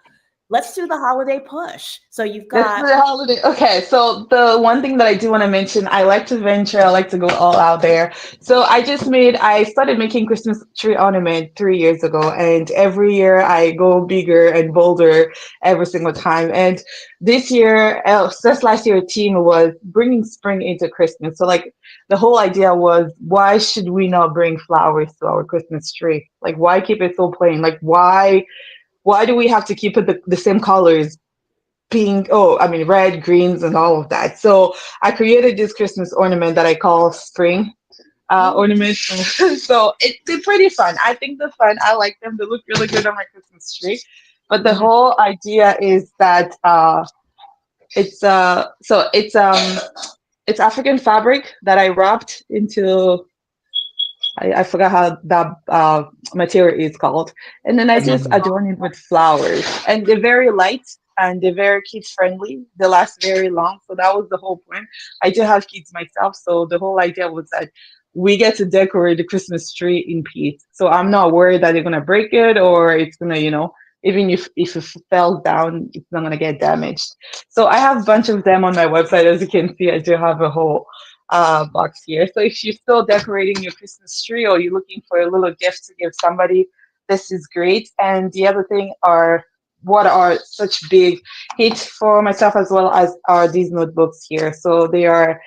let's do the holiday push. So you've This is got the holiday. Okay, so the one thing that I do want to mention, I like to venture, I like to go all out there. So I started making Christmas tree ornament 3 years ago, and every year I go bigger and bolder every single time. And this year, just last year, theme was bringing spring into Christmas. So like the whole idea was, why should we not bring flowers to our Christmas tree? Like, why keep it so plain? Like, why do we have to keep it the same colors? Pink, oh, I mean, red, greens, and all of that. So I created this Christmas ornament that I call spring oh, ornament. So they're pretty fun. I think they're fun. I like them. They look really good on my Christmas tree. But the mhm. whole idea is that it's African fabric that I wrapped into I forgot how that material is called. And then I just Mm. adorn it with flowers. And they're very light and they're very kids friendly. They last very long. So that was the whole point. I do have kids myself. So the whole idea was that we get to decorate the Christmas tree in peace. So I'm not worried that they're going to break it or it's going to, even if it fell down, it's not going to get damaged. So I have a bunch of them on my website. As you can see, I do have a whole box here. So if you're still decorating your Christmas tree or you're looking for a little gift to give somebody, this is great. And the other thing are what are such big hits for myself as well as are these notebooks here. So they are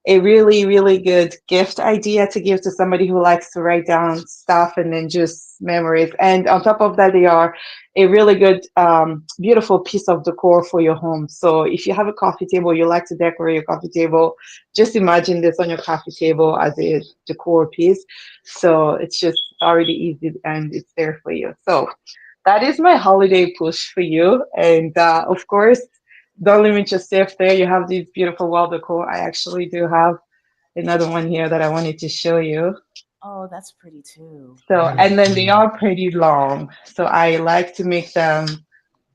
a really, really good gift idea to give to somebody who likes to write down stuff and then just memories. And on top of that, they are a really good, beautiful piece of decor for your home. So if you have a coffee table, you like to decorate your coffee table, just imagine this on your coffee table as a decor piece. So it's just already easy and it's there for you. So that is my holiday push for you. And of course, don't limit yourself there. You have these beautiful wall decor. I actually do have another one here that I wanted to show you. Oh, that's pretty too. So, That is and then they beautiful. are pretty long. So I like to make them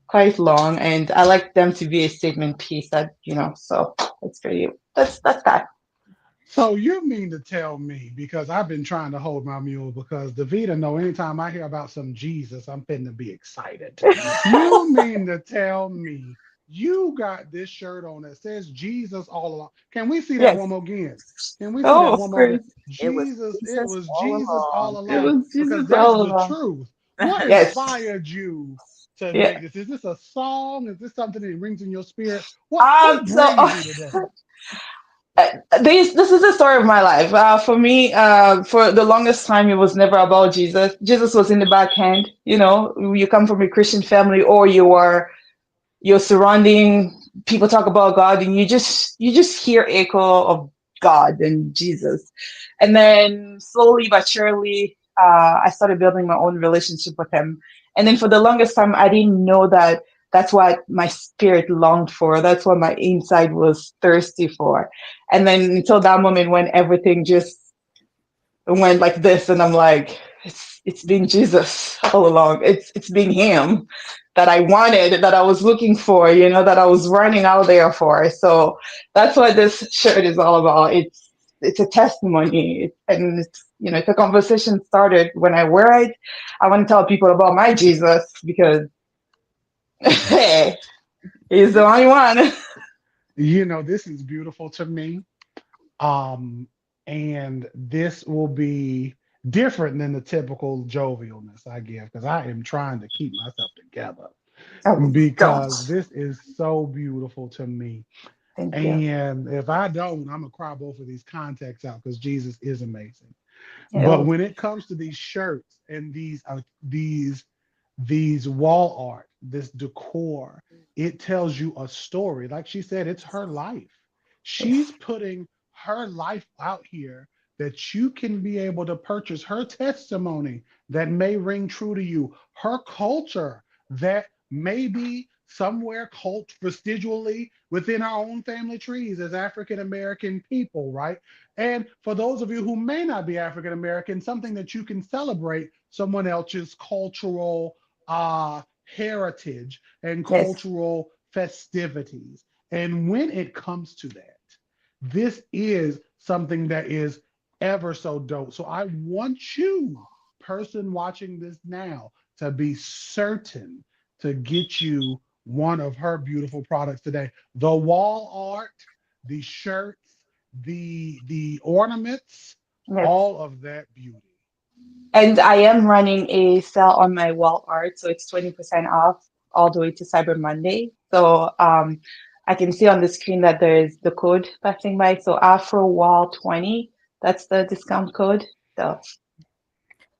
quite long and I like them to be a statement piece so it's pretty, that's that. So you mean to tell me, because I've been trying to hold my mule because Davita know anytime I hear about some Jesus, I'm finna be excited. You mean to tell me you got this shirt on that says Jesus all along? Can we see that Yes. one more again? Can we see Oh, that of one more again? course. It was Jesus, it Jesus was all Jesus all along. It along was because Jesus that's all the along. truth. What Yes. inspired you to Yeah. make this? Is this a song? Is this something that rings in your spirit? What So brings you to that? this is the story of my life. For me, for the longest time, it was never about Jesus. Jesus was in the backhand. You come from a Christian family, or you're surrounding people talk about God, and you just hear echo of God and Jesus, and then slowly but surely, I started building my own relationship with Him. And then for the longest time, I didn't know that that's what my spirit longed for. That's what my inside was thirsty for. And then until that moment when everything just went like this, and I'm like, it's been Jesus all along. It's been Him that I wanted, that I was looking for, that I was running out there for. So that's what this shirt is all about. It's a testimony, and it's a conversation started when I wear it. I want to tell people about my Jesus because hey, He's the only one. This is beautiful to me. Um, and this will be different than the typical jovialness I give because I am trying to keep myself together Oh, don't. because this is so beautiful to me. Thank you. And if I don't, I'm gonna cry both of these contacts out because Jesus is amazing. But Oh, when it comes to these shirts and these wall art, this decor, it tells you a story. Like she said, it's her life. She's yes, putting her life out here that you can be able to purchase her testimony that may ring true to you, her culture that may be somewhere cult vestigially within our own family trees as African American people, right? And for those of you who may not be African American, something that you can celebrate someone else's cultural heritage and yes. cultural festivities. And when it comes to that, this is something that is ever so dope. So I want you, person watching this now, to be certain to get you one of her beautiful products today. The wall art, the shirts, the ornaments, Yes. all of that beauty. And I am running a sale on my wall art, so it's 20% off all the way to Cyber Monday. So I can see on the screen that there is the code passing by. So Afro Wall 20, that's the discount code. So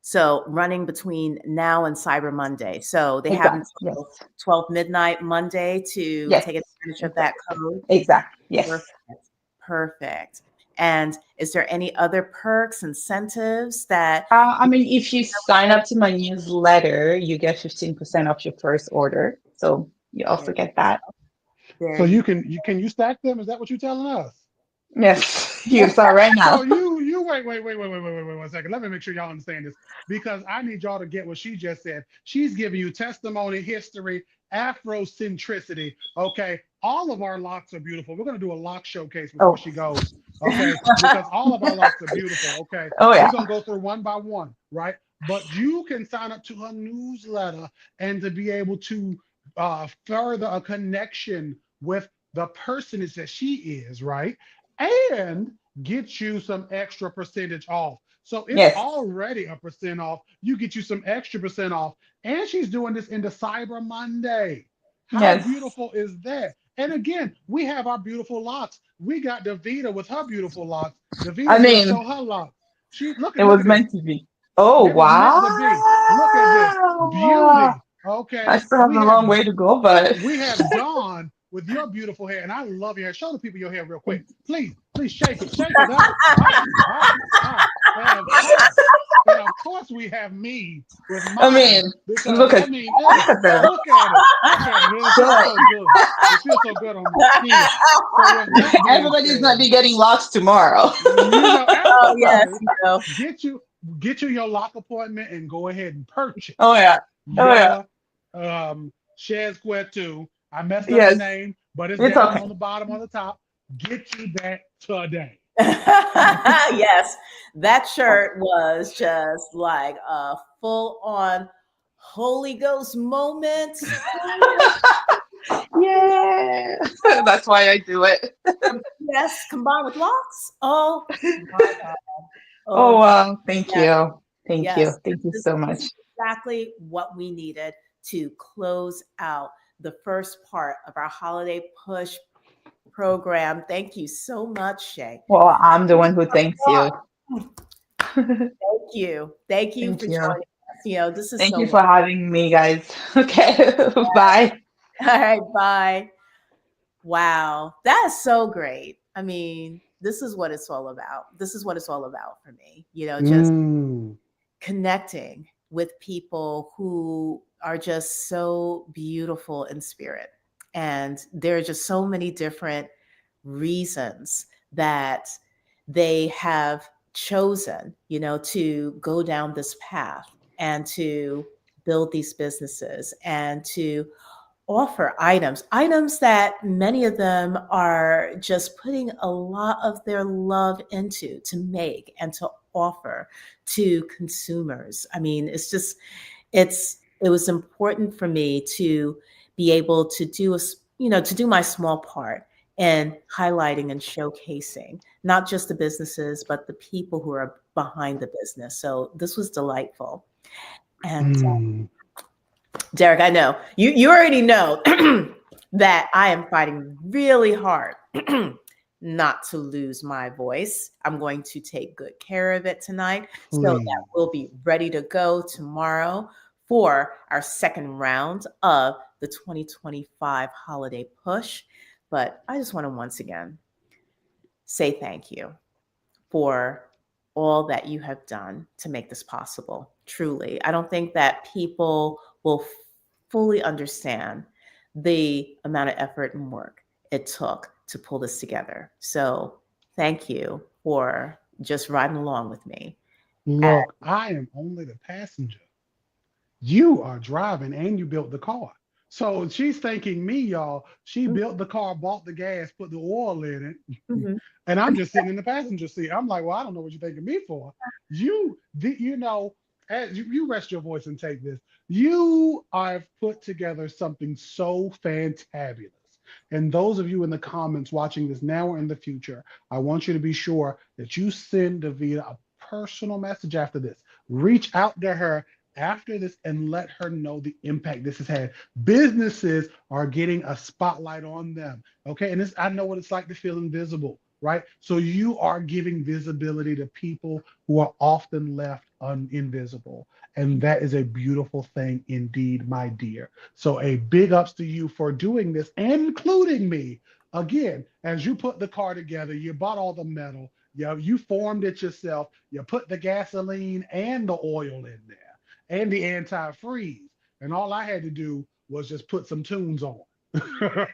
So running between now and Cyber Monday. So they have exact. Yes. until 12 midnight Monday to Yes. take advantage of that Exact. code. Exact. Yes. Perfect. Perfect. And is there any other perks, incentives that I mean, if you sign up to my newsletter, you get 15% off your first order. So you there, also get that. So there you you stack them? Is that what you're telling us? Yes, you start right So now. you wait 1 second. Let me make sure y'all understand this because I need y'all to get what she just said. She's giving you testimony, history, Afrocentricity. Okay, all of our locks are beautiful. We're gonna do a lock showcase before Oh, she goes. Okay, because all of our locks are beautiful. Okay, oh we're yeah. gonna go through one by one, right? But you can sign up to her newsletter and to be able to further a connection with the person that she is, right? And get you some extra percentage off. So it's Yes, already a percent off. You get you some extra percent off. And she's doing this into Cyber Monday. How yes. beautiful is that? And again, we have our beautiful locks. We got Davita with her beautiful locks. I Davita's gonna mean, show her locks. She it look was at this. meant to be. Oh, It was meant to be. Look at this wow. beauty. Okay, I still have a long way to go, but we have Dawn with your beautiful hair, and I love your hair. Show the people your hair real quick, please. Please shake it up, up, up, up. And of course, we have me with I mine mean, because look I at mean, hey, them. look at it, look at it. It feels So so good. It feels so good on my skin. So with that being everybody's not said, be getting locks tomorrow. oh yes, absolutely you know. get you your lock appointment and go ahead and Oh purchase yeah. Oh yeah. your Share Square 2. I messed up the Yes. name, but it's It's down okay. on the bottom on the top. Get you that today. Yes, that shirt was just like a full on Holy Ghost moment. Yeah. That's why I do it. Yes, combined with locks. Oh my God. Oh Oh wow. Thank yes, you. Thank you. yes. Thank you so This much. is exactly what we needed to close out the first part of our holiday push program. Thank you so much, Shay. Well, I'm the one who thanks you. Thank you. Thank you Thank for you. joining us. This is Thank so you wonderful. for having me, guys. Okay. Bye. All right, bye. Wow, that is so great. I mean, this is what it's all about. This is what it's all about for me. Just Mm. connecting with people who are just so beautiful in spirit. And there are just so many different reasons that they have chosen, to go down this path and to build these businesses and to offer items that many of them are just putting a lot of their love into to make and to offer to consumers. I mean, it was important for me to be able to do to do my small part in highlighting and showcasing not just the businesses, but the people who are behind the business. So this was delightful. And Mm. Derek, I know you already know that I am fighting really hard not to lose my voice. I'm going to take good care of it tonight so Please. that we'll be ready to go tomorrow for our second round of the 2025 holiday push. But I just want to once again say thank you for all that you have done to make this possible. Truly, I don't think that people will fully understand the amount of effort and work it took to pull this together. So, thank you for just riding along with me. Look, I am only the passenger. You are driving and you built the car. So she's thanking me, y'all. She built the car, bought the gas, put the oil in it, Mhm. and I'm just sitting in the passenger seat. I'm like, well, I don't know what you're thanking me for. You know, as you rest your voice and take this. You have put together something so fantabulous. And those of you in the comments watching this now or in the future, I want you to be sure that you send Davida a personal message after this. Reach out to her after this and let her know the impact this has had. Businesses are getting a spotlight on them. Okay. And I know what it's like to feel invisible, right? So you are giving visibility to people who are often left invisible. And that is a beautiful thing indeed, my dear. So a big ups to you for doing this, including me. Again, as you put the car together, you bought all the metal, you formed it yourself, you put the gasoline and the oil in there and the antifreeze. And all I had to do was just put some tunes on. And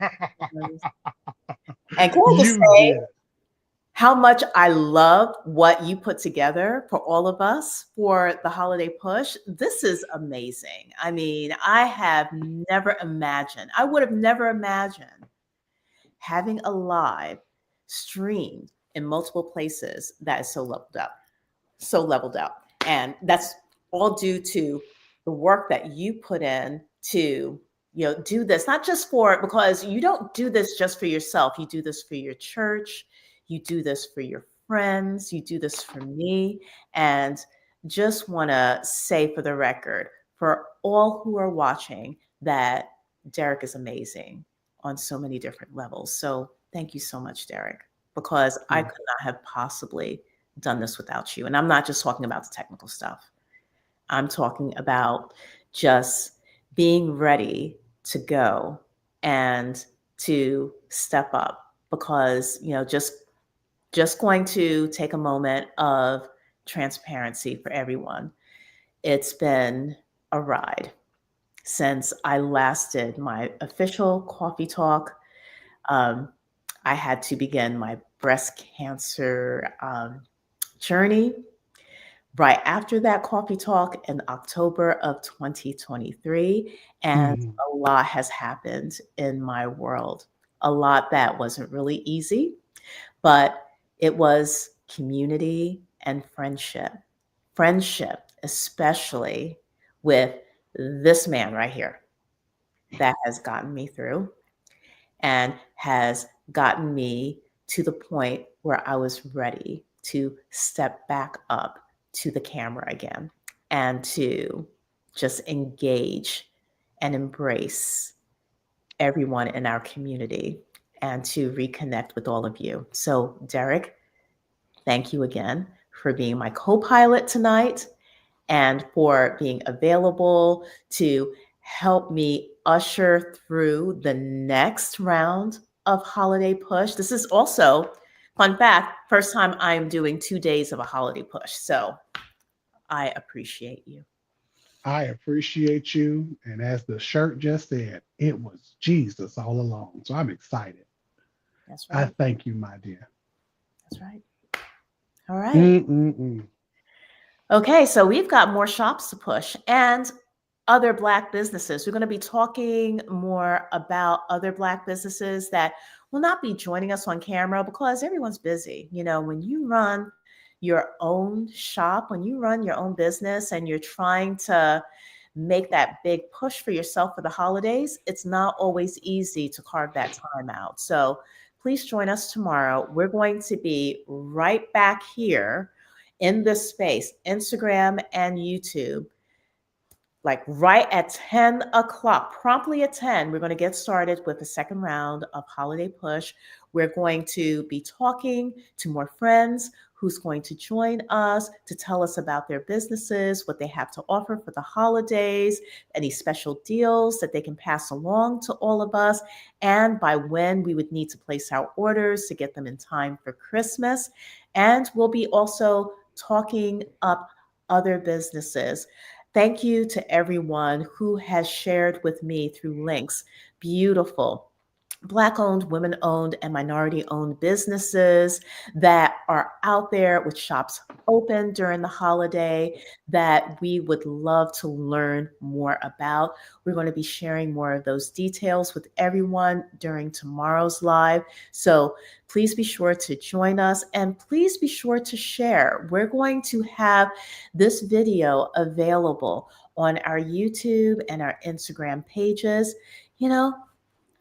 can I just You say did it. how much I love what you put together for all of us for the holiday push. This is amazing. I mean, I would have never imagined having a live stream in multiple places that is so leveled up. And that's all due to the work that you put in to, do this, not just because you don't do this just for yourself. You do this for your church, you do this for your friends, you do this for me. And just want to say for the record, for all who are watching, that Derek is amazing on so many different levels. So thank you so much, Derek, because I could not have possibly done this without you. And I'm not just talking about the technical stuff. I'm talking about just being ready to go and to step up because, just going to take a moment of transparency for everyone. It's been a ride since I last did my official coffee talk. I had to begin my breast cancer journey right after that coffee talk in October of 2023. And Mhm. a lot has happened in my world. A lot that wasn't really easy, but it was community and friendship. Friendship, especially with this man right here, that has gotten me through and has gotten me to the point where I was ready to step back up to the camera again and to just engage and embrace everyone in our community and to reconnect with all of you. So, Derek, thank you again for being my co pilot tonight and for being available to help me usher through the next round of Holiday Push. This is also, fun fact, first time I'm doing 2 days of a holiday push. So I appreciate you. I appreciate you. And as the shirt just said, it was Jesus all along. So I'm excited. That's I right. thank you, my dear. That's right. All right. Mm-mm-mm. Okay, so we've got more shops to push and other Black businesses. We're going to be talking more about other Black businesses that will not be joining us on camera because everyone's busy. When you run your own shop, when you run your own business and you're trying to make that big push for yourself for the holidays, it's not always easy to carve that time out. So please join us tomorrow. We're going to be right back here in this space, Instagram and YouTube, like right at 10 o'clock, promptly at 10, we're going to get started with the second round of Holiday Push. We're going to be talking to more friends who's going to join us to tell us about their businesses, what they have to offer for the holidays, any special deals that they can pass along to all of us, and by when we would need to place our orders to get them in time for Christmas. And we'll be also talking up other businesses. Thank you to everyone who has shared with me through links. Beautiful Black-owned, women-owned, and minority-owned businesses that are out there with shops open during the holiday that we would love to learn more about. We're going to be sharing more of those details with everyone during tomorrow's live. So please be sure to join us and please be sure to share. We're going to have this video available on our YouTube and our Instagram pages.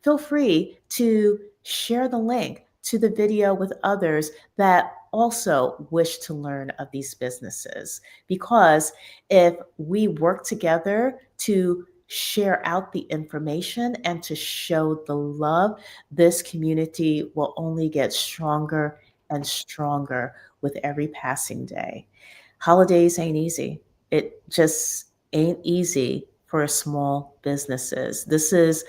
Feel free to share the link to the video with others that also wish to learn of these businesses. Because if we work together to share out the information and to show the love, this community will only get stronger and stronger with every passing day. Holidays ain't easy. It just ain't easy for small businesses. This is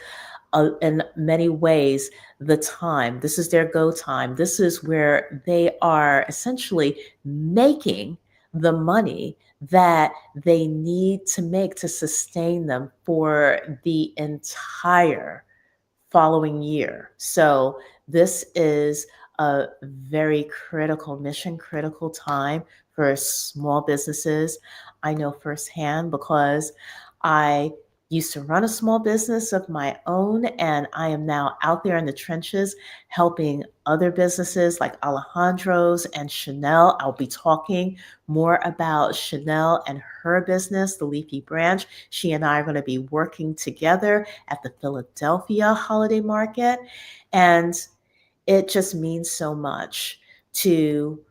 in many ways the time. This is their go time. This is where they are essentially making the money that they need to make to sustain them for the entire following year. So this is a very critical, mission critical time for small businesses. I know firsthand because I used to run a small business of my own, and I am now out there in the trenches helping other businesses like Alejandro's and Chanel. I'll be talking more about Chanel and her business, the Leafy Branch. She and I are going to be working together at the Philadelphia Holiday Market, and it just means so much to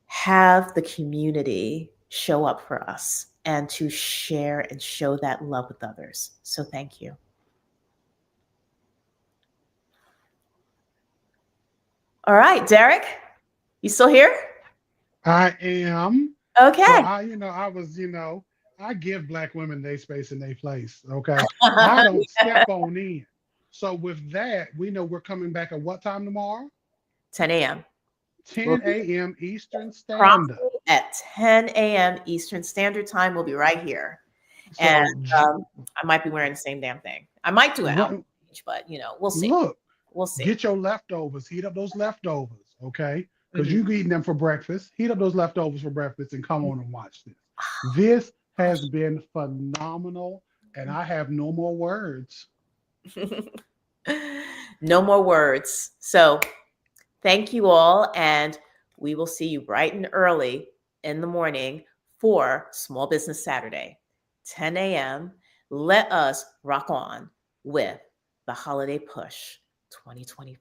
have the community show up for us and to share and show that love with others. So thank you. All right, Derek, you still here? I am. So Okay. I give Black women their space and their place. Okay. I don't step on in. So with that, we know we're coming back at what time tomorrow? 10 a.m. We'll 10 be a.m. Eastern Standard. promptly at 10 a.m. Eastern Standard Time. We'll be right here. And So I might be wearing the same damn thing. I might do it out, run, but we'll see. look, We'll see. get your leftovers. Heat up those leftovers. Okay. Because Mhm. you've eaten them for breakfast. Heat up those leftovers for breakfast and come on and watch this. This has been phenomenal. And I have no more words. No more words. So thank you all. And we will see you bright and early in the morning for Small Business Saturday, 10 a.m. Let us rock on with the Holiday Push 2025.